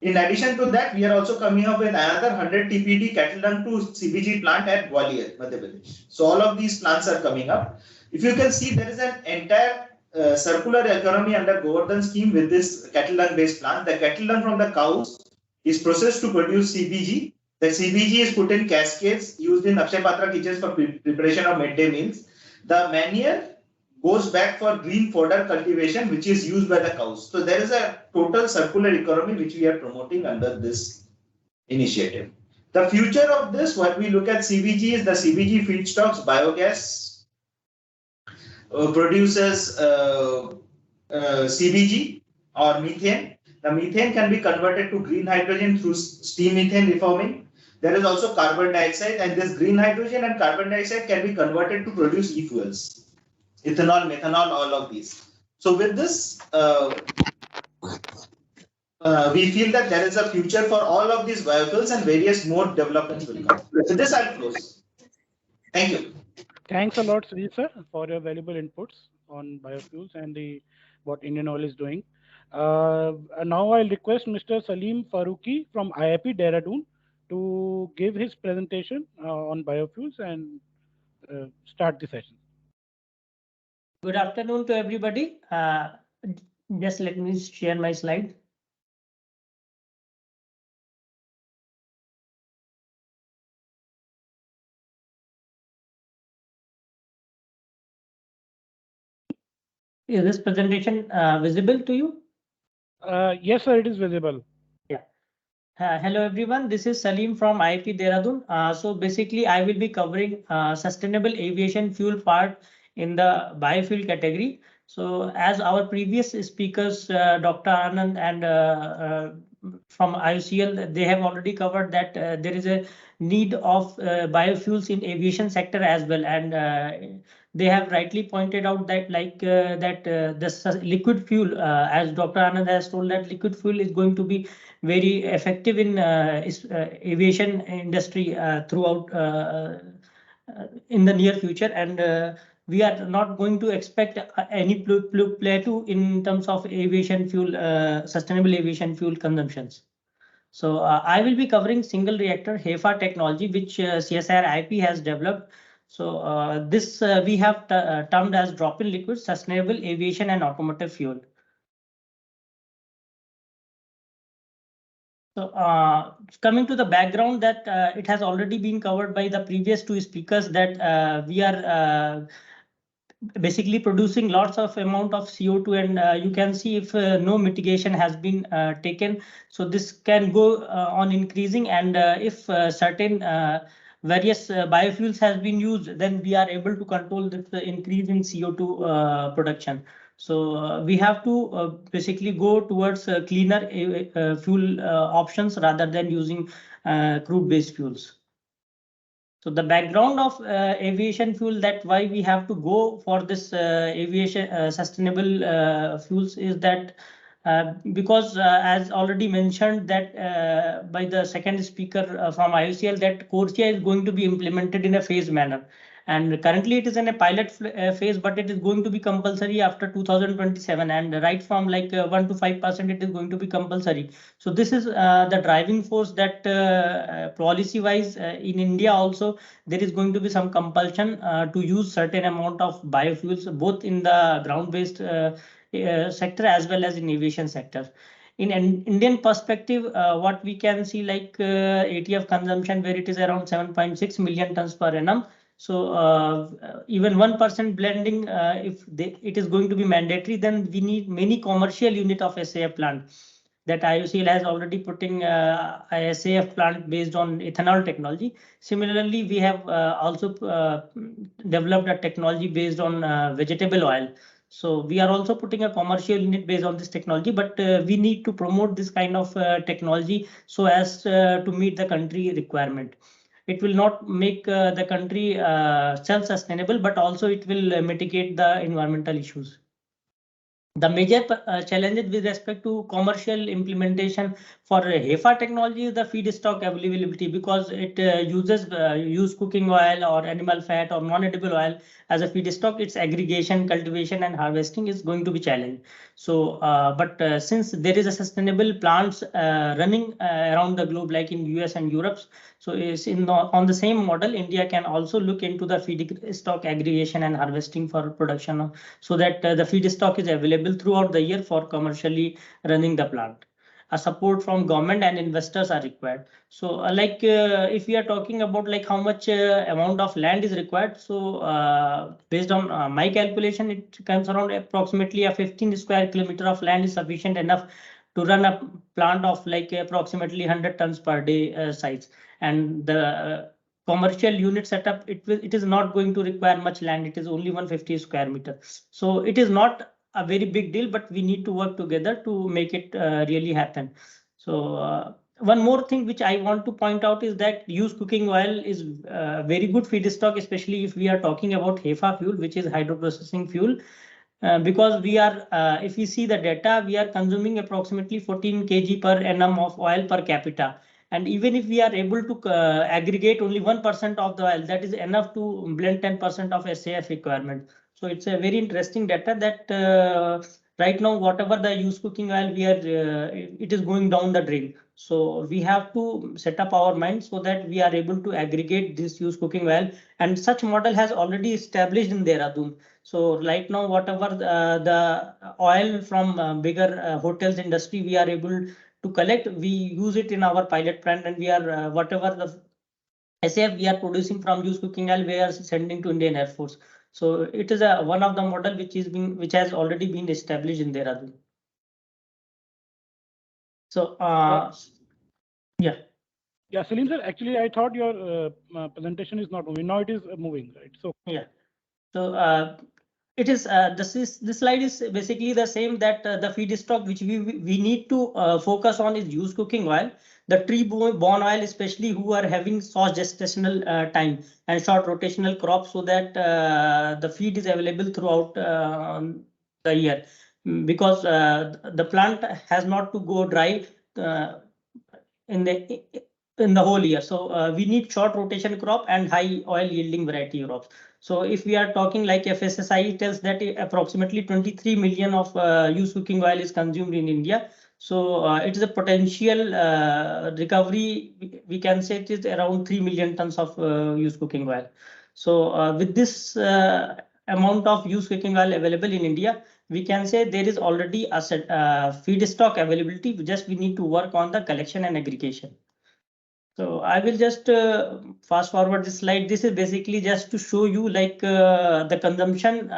In addition to that, we are also coming up with another 100 TPD cattle dung to CBG plant at Gwalior, Madhya Pradesh. So all of these plants are coming up. If you can see, there is an entire circular economy under Govardhan scheme with this cattle dung based plant. The cattle dung from the cows is processed to produce CBG. The CBG is put in cascades used in Akshay Patra kitchens for preparation of midday meals. The manure goes back for green fodder cultivation, which is used by the cows. So there is a total circular economy which we are promoting under this initiative. The future of this, what we look at CBG is the CBG feedstocks, biogas, produces CBG or methane. The methane can be converted to green hydrogen through steam methane reforming. There is also carbon dioxide, and this green hydrogen and carbon dioxide can be converted to produce e-fuels, ethanol, methanol, all of these. So with this, we feel that there is a future for all of these biofuels and various more developments will come. So this I'll close. Thank you. Thanks a lot, Sri sir, for your valuable inputs on biofuels and what Indian Oil is doing. Now I'll request Mr. Salim Faruqi from IIP Dehradun to give his presentation on biofuels and start the session. Good afternoon to everybody. Just let me share my slide. Is this presentation visible to you? Yes, sir, it is visible. Yeah. Hello, everyone. This is Salim from IIP Dehradun. So basically, I will be covering sustainable aviation fuel part in the biofuel category. So as our previous speakers, Dr. Anand and from IOCL, they have already covered that there is a need of biofuels in aviation sector as well. And they have rightly pointed out that the liquid fuel, as Dr. Anand has told, that liquid fuel is going to be very effective in aviation industry throughout in the near future. And we are not going to expect any plateau in terms of aviation fuel, sustainable aviation fuel consumptions. So I will be covering single reactor HEFA technology, which CSIR IP has developed. So this we have termed as drop-in liquid sustainable aviation and automotive fuel. So coming to the background, that it has already been covered by the previous two speakers, that we are basically producing lots of amount of CO2, and you can see if no mitigation has been taken, so this can go on increasing, and if certain various biofuels has been used, then we are able to control this increase in CO2 production. So we have to basically go towards cleaner fuel options rather than using crude-based fuels. So the background of aviation fuel, that why we have to go for this aviation sustainable fuels, is that because as already mentioned that by the second speaker from IOCL, that CORSIA is going to be implemented in a phased manner. And currently it is in a pilot phase, but it is going to be compulsory after 2027. And right from like 1 to 5%, it is going to be compulsory. So this is the driving force that policy wise in India also, there is going to be some compulsion to use certain amount of biofuels, both in the ground-based sector as well as in aviation sector. In an Indian perspective, what we can see, like ATF consumption, where it is around 7.6 million tons per annum. So even 1% blending, it is going to be mandatory, then we need many commercial unit of SAF plant. That IOCL has already putting a SAF plant based on ethanol technology. Similarly, we have also developed a technology based on vegetable oil. So we are also putting a commercial unit based on this technology, but we need to promote this kind of technology so as to meet the country requirement. It will not make the country self-sustainable, but also it will mitigate the environmental issues. The major challenges with respect to commercial implementation for HEFA technology is the feedstock availability, because it uses used cooking oil or animal fat or non-edible oil as a feedstock. Its aggregation, cultivation, and harvesting is going to be challenged. So, but since there is a sustainable plants running around the globe, like in US and Europe, so is on the same model, India can also look into the feedstock aggregation and harvesting for production, so that the feedstock is available throughout the year for commercially running the plant. A support from government and investors are required. So if we are talking about like how much amount of land is required, so based on my calculation, it comes around approximately a 15 square kilometer of land is sufficient enough to run a plant of like approximately 100 tons per day size. And the commercial unit setup, it is not going to require much land. It is only 150 square meter. So it is not a very big deal, but we need to work together to make it really happen. So one more thing which I want to point out is that used cooking oil is very good feedstock, especially if we are talking about HEFA fuel, which is hydroprocessing fuel. Because we are, if we see the data, we are consuming approximately 14 kg per annum of oil per capita. And even if we are able to aggregate only 1% of the oil, that is enough to blend 10% of SAF requirement. So it's a very interesting data that right now, whatever the used cooking oil we are, it is going down the drain. So we have to set up our mind so that we are able to aggregate this used cooking oil. And such model has already established in Dehradun. So right now, whatever the oil from bigger hotels industry we are able to collect, we use it in our pilot plant, and we are whatever the SAF we are producing from used cooking oil, we are sending to Indian Air Force. So it is one of the model which has already been established in Dehradun. So yeah. Yeah, Salim sir, actually I thought your presentation is not moving. Now it is moving, right? So yeah. So it is this slide is basically the same, that the feedstock which we need to focus on is used cooking oil, the tree-borne oil, especially who are having short gestational time and short rotational crops, so that the feed is available throughout the year, because the plant has not to go dry in the whole year. So we need short rotation crop and high oil yielding variety crops. So if we are talking like FSSI tells that approximately 23 million of used cooking oil is consumed in India. So it is a potential recovery. We can say it is around 3 million tons of used cooking oil. So with this amount of used cooking oil available in India, we can say there is already a feedstock availability. Just we need to work on the collection and aggregation. So I will just fast forward this slide. This is basically just to show you like the consumption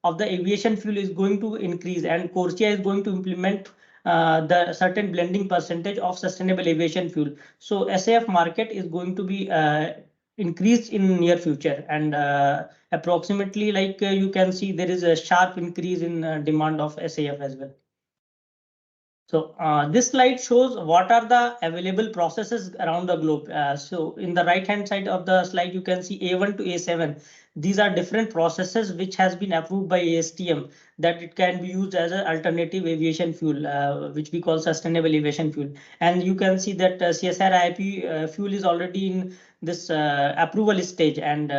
of the aviation fuel is going to increase, and CORSIA is going to implement the certain blending percentage of sustainable aviation fuel. So SAF market is going to be increase in near future, and approximately like you can see there is a sharp increase in demand of SAF as well. So this slide shows what are the available processes around the globe. So in the right hand side of the slide, you can see A1 to A7. These are different processes which has been approved by ASTM that it can be used as an alternative aviation fuel, which we call sustainable aviation fuel. And you can see that CSIR-IP fuel is already in this approval stage, and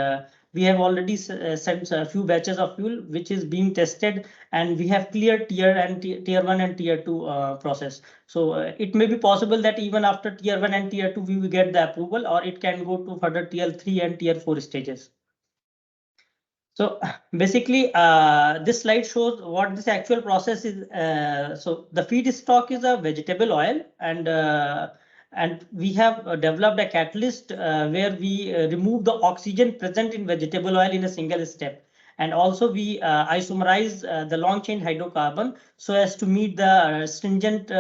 we have already sent a few batches of fuel which is being tested, and we have cleared tier 1 and tier 2 process. So it may be possible that even after tier 1 and tier 2 we will get the approval, or it can go to further tier 3 and tier 4 stages. So basically, this slide shows what this actual process is. So the feedstock is a vegetable oil, and we have developed a catalyst where we remove the oxygen present in vegetable oil in a single step. And also we isomerize the long chain hydrocarbon so as to meet the stringent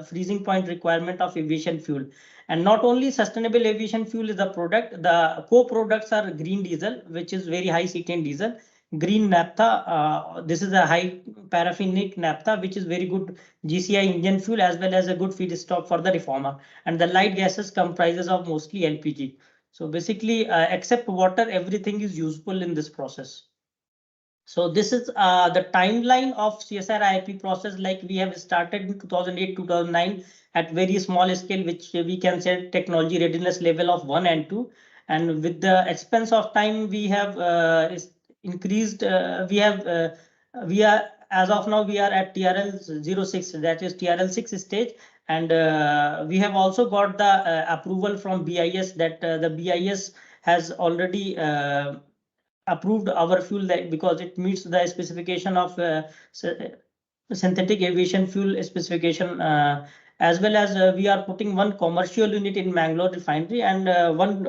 freezing point requirement of aviation fuel. And not only sustainable aviation fuel is the product, the co-products are green diesel, which is very high cetane diesel, green naphtha. This is a high paraffinic naphtha, which is very good GCI engine fuel as well as a good feedstock for the reformer. And the light gases comprises of mostly LPG. So basically, except water, everything is useful in this process. So this is the timeline of CSIR-IP process. Like we have started in 2008, 2009 at very small scale, which we can say technology readiness level of 1 and 2. And with the expense of time, we have increased. We are as of now we are at TRL 06, that is TRL 6 stage, and we have also got the approval from BIS that the BIS has already approved our fuel because it meets the specification of synthetic aviation fuel specification, as well as we are putting one commercial unit in Mangalore refinery and one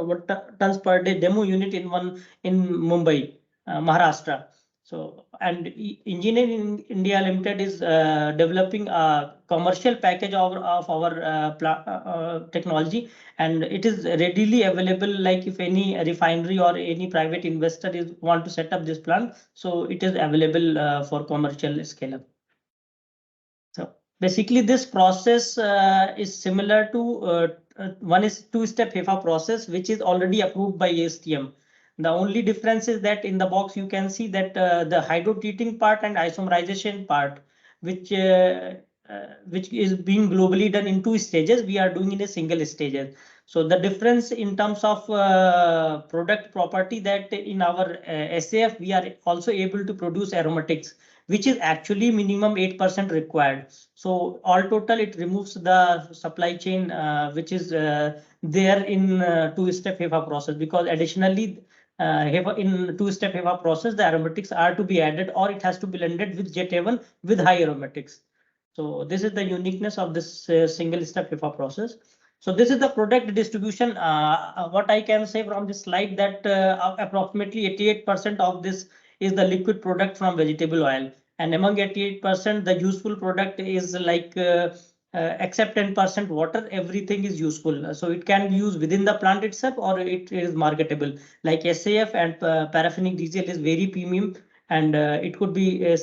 tons per day demo unit in Mumbai, Maharashtra. So, and Engineering India Limited is developing a commercial package of our technology, and it is readily available. Like if any refinery or any private investor is want to set up this plant, so it is available for commercial scale up. So basically, this process is similar to one is two-step HEFA process, which is already approved by ASTM. The only difference is that in the box you can see that the hydrotreating part and isomerization part, which is being globally done in 2 stages, we are doing in a single stage. So the difference in terms of product property, that in our SAF we are also able to produce aromatics, which is actually minimum 8% required. So all total, it removes the supply chain which is there in two-step HEFA process, because additionally in two-step HEFA process, the aromatics are to be added, or it has to be blended with jet haven with high aromatics. So this is the uniqueness of this single-step HEFA process. So this is the product distribution. What I can say from this slide, that approximately 88% of this is the liquid product from vegetable oil, and among 88%, the useful product is like except 10% water, everything is useful. So it can be used within the plant itself, or it is marketable. Like SAF and paraffinic diesel is very premium, and it could be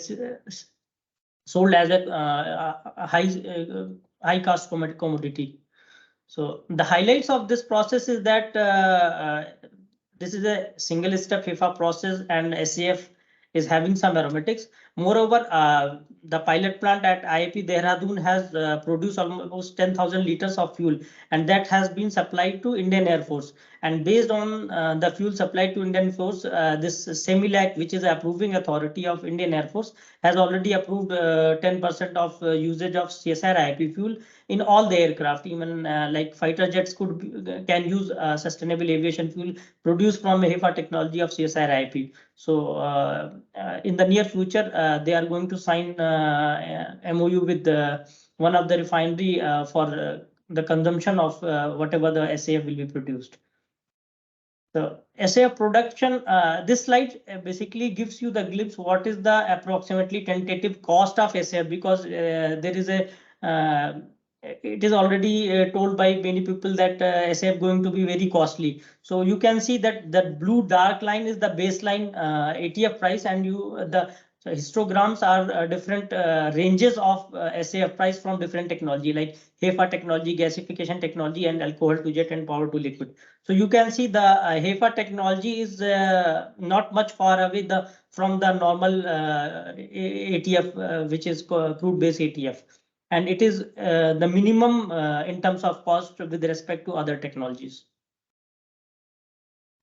sold as a high cost commodity. So the highlights of this process is that this is a single step HEFA process, and SAF is having some aromatics. Moreover, the pilot plant at IIP Dehradun has produced almost 10,000 liters of fuel, and that has been supplied to Indian Air Force. And based on the fuel supplied to Indian Force, this SEMILAC, which is the approving authority of Indian Air Force, has already approved 10% of usage of CSIR-IP fuel in all the aircraft. Even like fighter jets can use sustainable aviation fuel produced from HEFA technology of CSIR-IP. So in the near future, they are going to sign MOU with one of the refinery for the consumption of whatever the SAF will be produced. So SAF production, this slide basically gives you the glimpse what is the approximately tentative cost of SAF, because there is a it is already told by many people that SAF going to be very costly. So you can see that the blue dark line is the baseline ATF price, and the histograms are different ranges of SAF price from different technology like HEFA technology, gasification technology, and alcohol to jet and power to liquid. So you can see the HEFA technology is not much far away from the normal ATF, which is crude base ATF. And it is the minimum in terms of cost with respect to other technologies.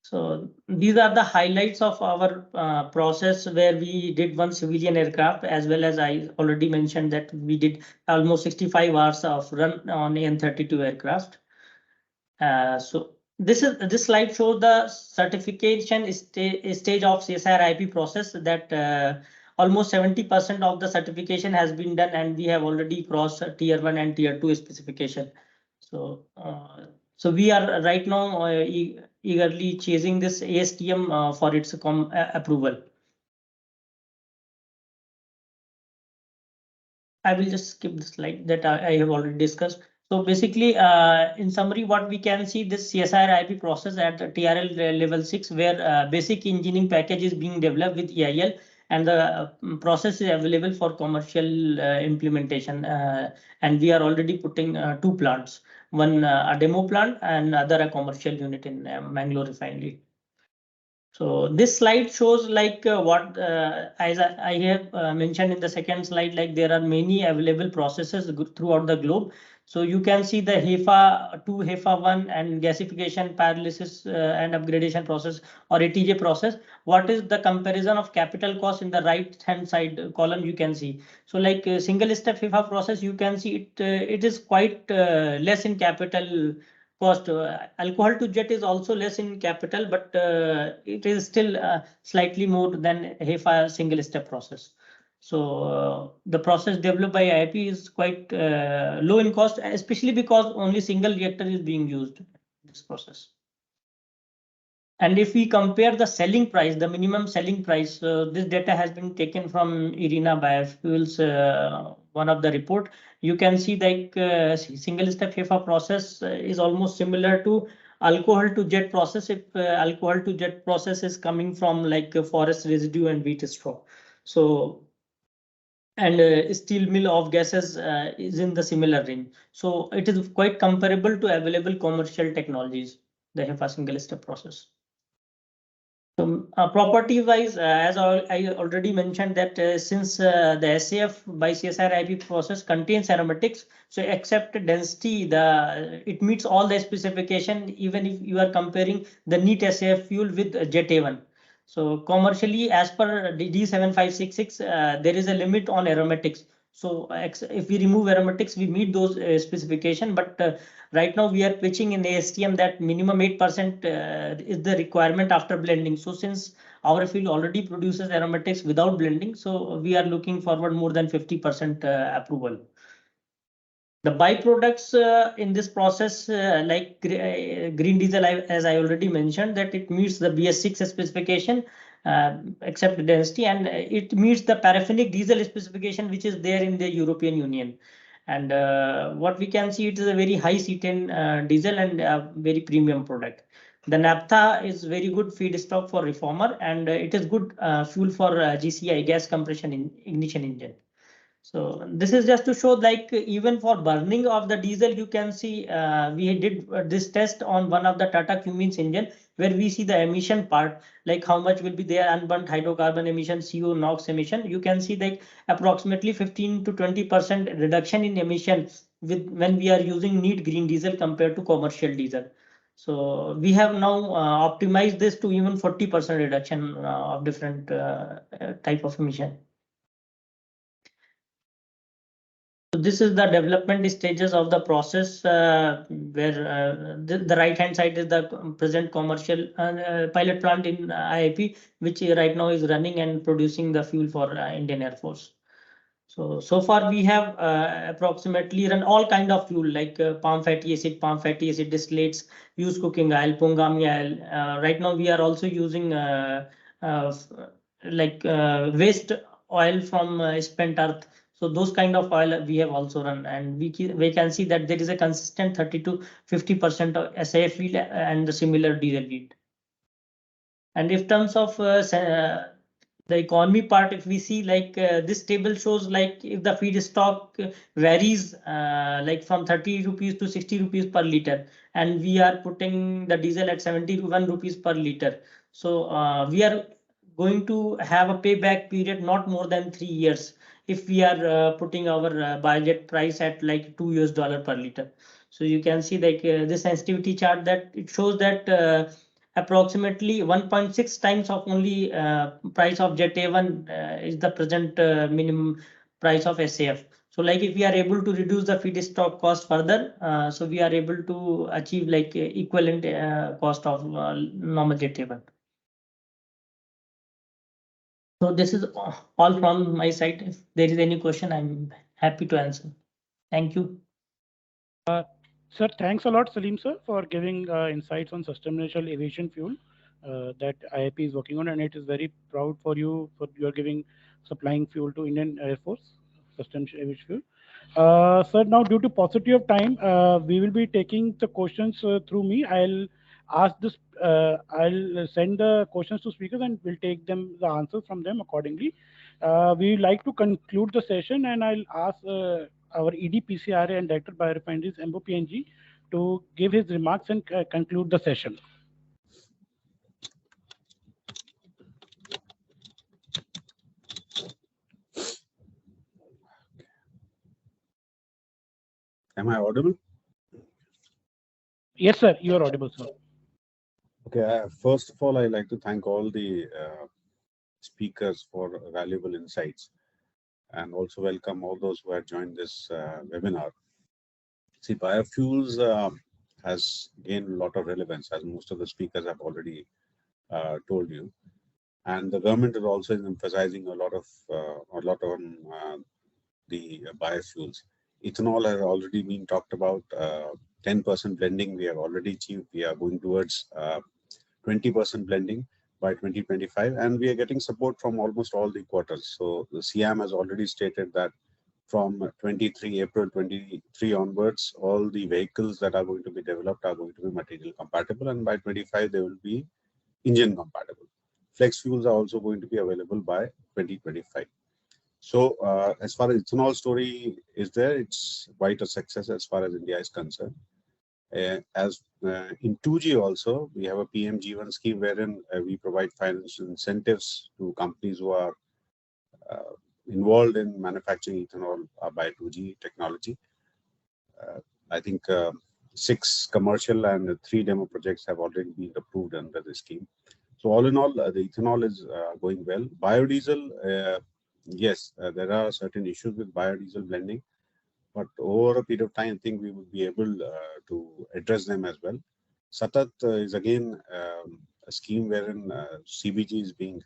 So these are the highlights of our process where we did one civilian aircraft, as well as I already mentioned that we did almost 65 hours of run on AN-32 aircraft. So this slide shows the certification stage of CSIR IP process, that almost 70% of the certification has been done, and we have already crossed tier 1 and tier 2 specification. So so we are right now eagerly chasing this ASTM for its approval. I will just skip the slide that I have already discussed. So basically, in summary, what we can see, this CSIR IP process at TRL level 6, where basic engineering package is being developed with EIL, and the process is available for commercial implementation. And we are already putting 2 plants, one a demo plant and other a commercial unit in Mangalore refinery. So this slide shows like what as I have mentioned in the second slide, like there are many available processes throughout the globe. So you can see the HEFA 2, HEFA 1, and gasification, pyrolysis and upgradation process, or ATJ process. What is the comparison of capital cost in the right hand side column? You can see. So like single step HEFA process, you can see it is quite less in capital cost. Alcohol to jet is also less in capital, but it is still slightly more than HEFA single step process. So the process developed by IIP is quite low in cost, especially because only single reactor is being used in this process. And if we compare the selling price, the minimum selling price, this data has been taken from IRENA Biofuels, one of the report. You can see like single step HEFA process is almost similar to alcohol to jet process, if alcohol to jet process is coming from like forest residue and wheat straw. So and steel mill of gases is in the similar range. So it is quite comparable to available commercial technologies, the HEFA single step process. So property wise, as I already mentioned that since the SAF by CSIR IP process contains aromatics, so except density, it meets all the specification, even if you are comparing the neat SAF fuel with Jet A1. So commercially, as per D7566, there is a limit on aromatics. So if we remove aromatics, we meet those specification. But right now we are pitching in ASTM that minimum 8% is the requirement after blending. So since our field already produces aromatics without blending, so we are looking forward more than 50% approval. The byproducts in this process, like green diesel, as I already mentioned, that it meets the BS6 specification, except density, and it meets the paraffinic diesel specification, which is there in the European Union. And what we can see, it is a very high C10 diesel and a very premium product. The naphtha is very good feedstock for reformer, and it is good fuel for GCI, gas compression ignition engine. So this is just to show like even for burning of the diesel, you can see we did this test on one of the Tata Cummins engine, where we see the emission part, like how much will be there unburnt hydrocarbon emission, CO, NOx emission. You can see like approximately 15 to 20% reduction in emission with when we are using neat green diesel compared to commercial diesel. So we have now optimized this to even 40% reduction of different type of emission. So this is the development stages of the process, where the right hand side is the present commercial pilot plant in IIP, which right now is running and producing the fuel for Indian Air Force. So far we have approximately run all kind of fuel like palm fatty acid distillates, used cooking oil, pongami oil. Right now we are also using waste oil from spent earth. So those kind of oil we have also run, and we can see that there is a consistent 30 to 50% of SAF yield and the similar diesel yield. And if terms of the economy part, if we see like this table shows like if the feedstock varies like from 30 rupees to 60 rupees per liter, and we are putting the diesel at 71 rupees per liter. So we are going to have a payback period not more than 3 years if we are putting our biojet price at like $2 per liter. So you can see like this sensitivity chart that it shows that approximately 1.6 times of only price of Jet A1 is the present minimum price of SAF. So like if we are able to reduce the feedstock cost further, so we are able to achieve like equivalent cost of normal Jet A1. So this is all from my side. If there is any question, I'm happy to answer. Thank you. Sir, thanks a lot, Salim sir, for giving insights on sustainable aviation fuel that IIP is working on, and it is very proud for you for you are giving supplying fuel to Indian Air Force, sustainable aviation fuel. Sir, now due to paucity of time, we will be taking the questions through me. I'll ask this. I'll send the questions to speakers, and we'll take the answers from them accordingly. We like to conclude the session, and I'll ask our EDPCRA and Director Biorefineries MOPNG to give his remarks and conclude the session. Am I audible? Yes, sir, you are audible, sir. Okay, first of all, I'd like to thank all the speakers for valuable insights, and also welcome all those who have joined this webinar. See, biofuels has gained a lot of relevance, as most of the speakers have already told you, and the government is also emphasizing a lot on the biofuels. Ethanol has already been talked about. 10% blending we have already achieved. We are going towards 20% blending by 2025, and we are getting support from almost all the quarters. So the CIAM has already stated that from April 23 onwards, all the vehicles that are going to be developed are going to be material compatible, and by 25 they will be engine compatible. Flex fuels are also going to be available by 2025. So as far as ethanol story is there, it's quite a success as far as India is concerned. In 2G also, we have a PMG1 scheme wherein we provide financial incentives to companies who are involved in manufacturing ethanol by 2G technology. I think 6 commercial and 3 demo projects have already been approved under the scheme. So all in all, the ethanol is going well. Biodiesel, yes, there are certain issues with biodiesel blending, but over a period of time, I think we will be able to address them as well. Satat is again a scheme wherein CBG is being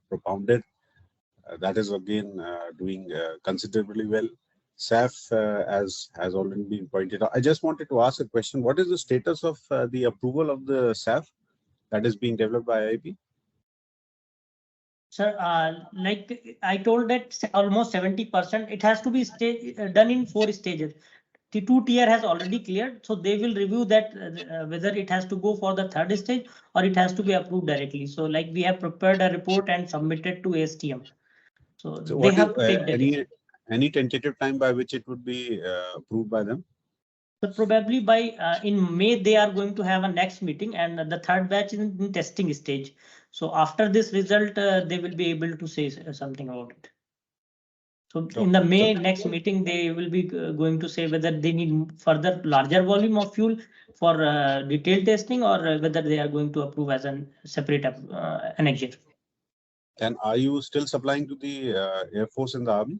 propounded. That is again doing considerably well. SAF, as has already been pointed out. I just wanted to ask a question. What is the status of the approval of the SAF that is being developed by IIP? Sir, like I told that almost 70%, it has to be done in 4 stages. The 2 tier has already cleared, so they will review that whether it has to go for the 3rd stage or it has to be approved directly. So like we have prepared a report and submitted to ASTM. So they have to take any tentative time by which it would be approved by them? So probably by in May they are going to have a next meeting, and the 3rd batch is in testing stage. So after this result, they will be able to say something about it. So in the May next meeting, they will be going to say whether they need further larger volume of fuel for detailed testing, or whether they are going to approve as a separate annexure. And are you still supplying to the Air Force and the Army?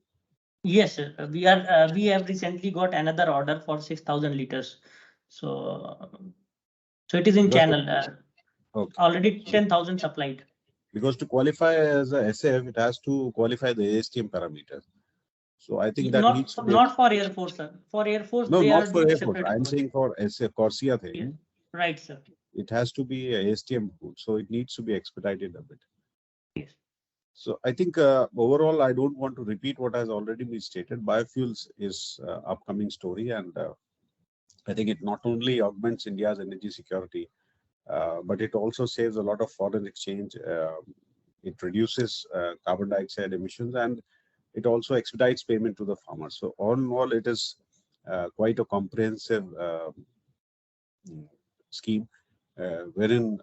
Yes, sir. We are. We have recently got another order for 6,000 liters. So it is in channel. Okay. Already 10,000 supplied. Because to qualify as a SAF, it has to qualify the ASTM parameters. So I think that needs to be not for Air Force, sir. For Air Force, no, they not are for Air Force. I'm saying for SAF Corsia thing. Yes. Right, sir. It has to be a ASTM code, so it needs to be expedited a bit. Yes. So I think overall, I don't want to repeat what has already been stated. Biofuels is upcoming story, and I think it not only augments India's energy security, but it also saves a lot of foreign exchange. It reduces carbon dioxide emissions, and it also expedites payment to the farmers. So all in all, it is quite a comprehensive scheme wherein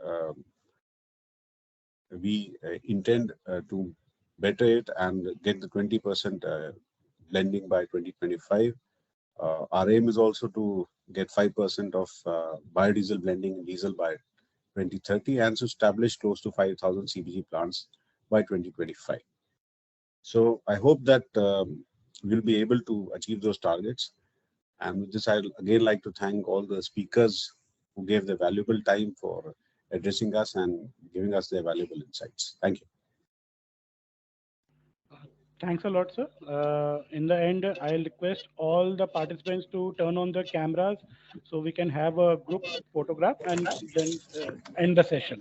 we intend to better it and get the 20% blending by 2025. Our aim is also to get 5% of biodiesel blending in diesel by 2030 and to establish close to 5,000 CBG plants by 2025. So I hope that we'll be able to achieve those targets. And with this, I'd again like to thank all the speakers who gave their valuable time for addressing us and giving us their valuable insights. Thank you. Thanks a lot, sir. In the end, I'll request all the participants to turn on the cameras so we can have a group photograph and then end the session.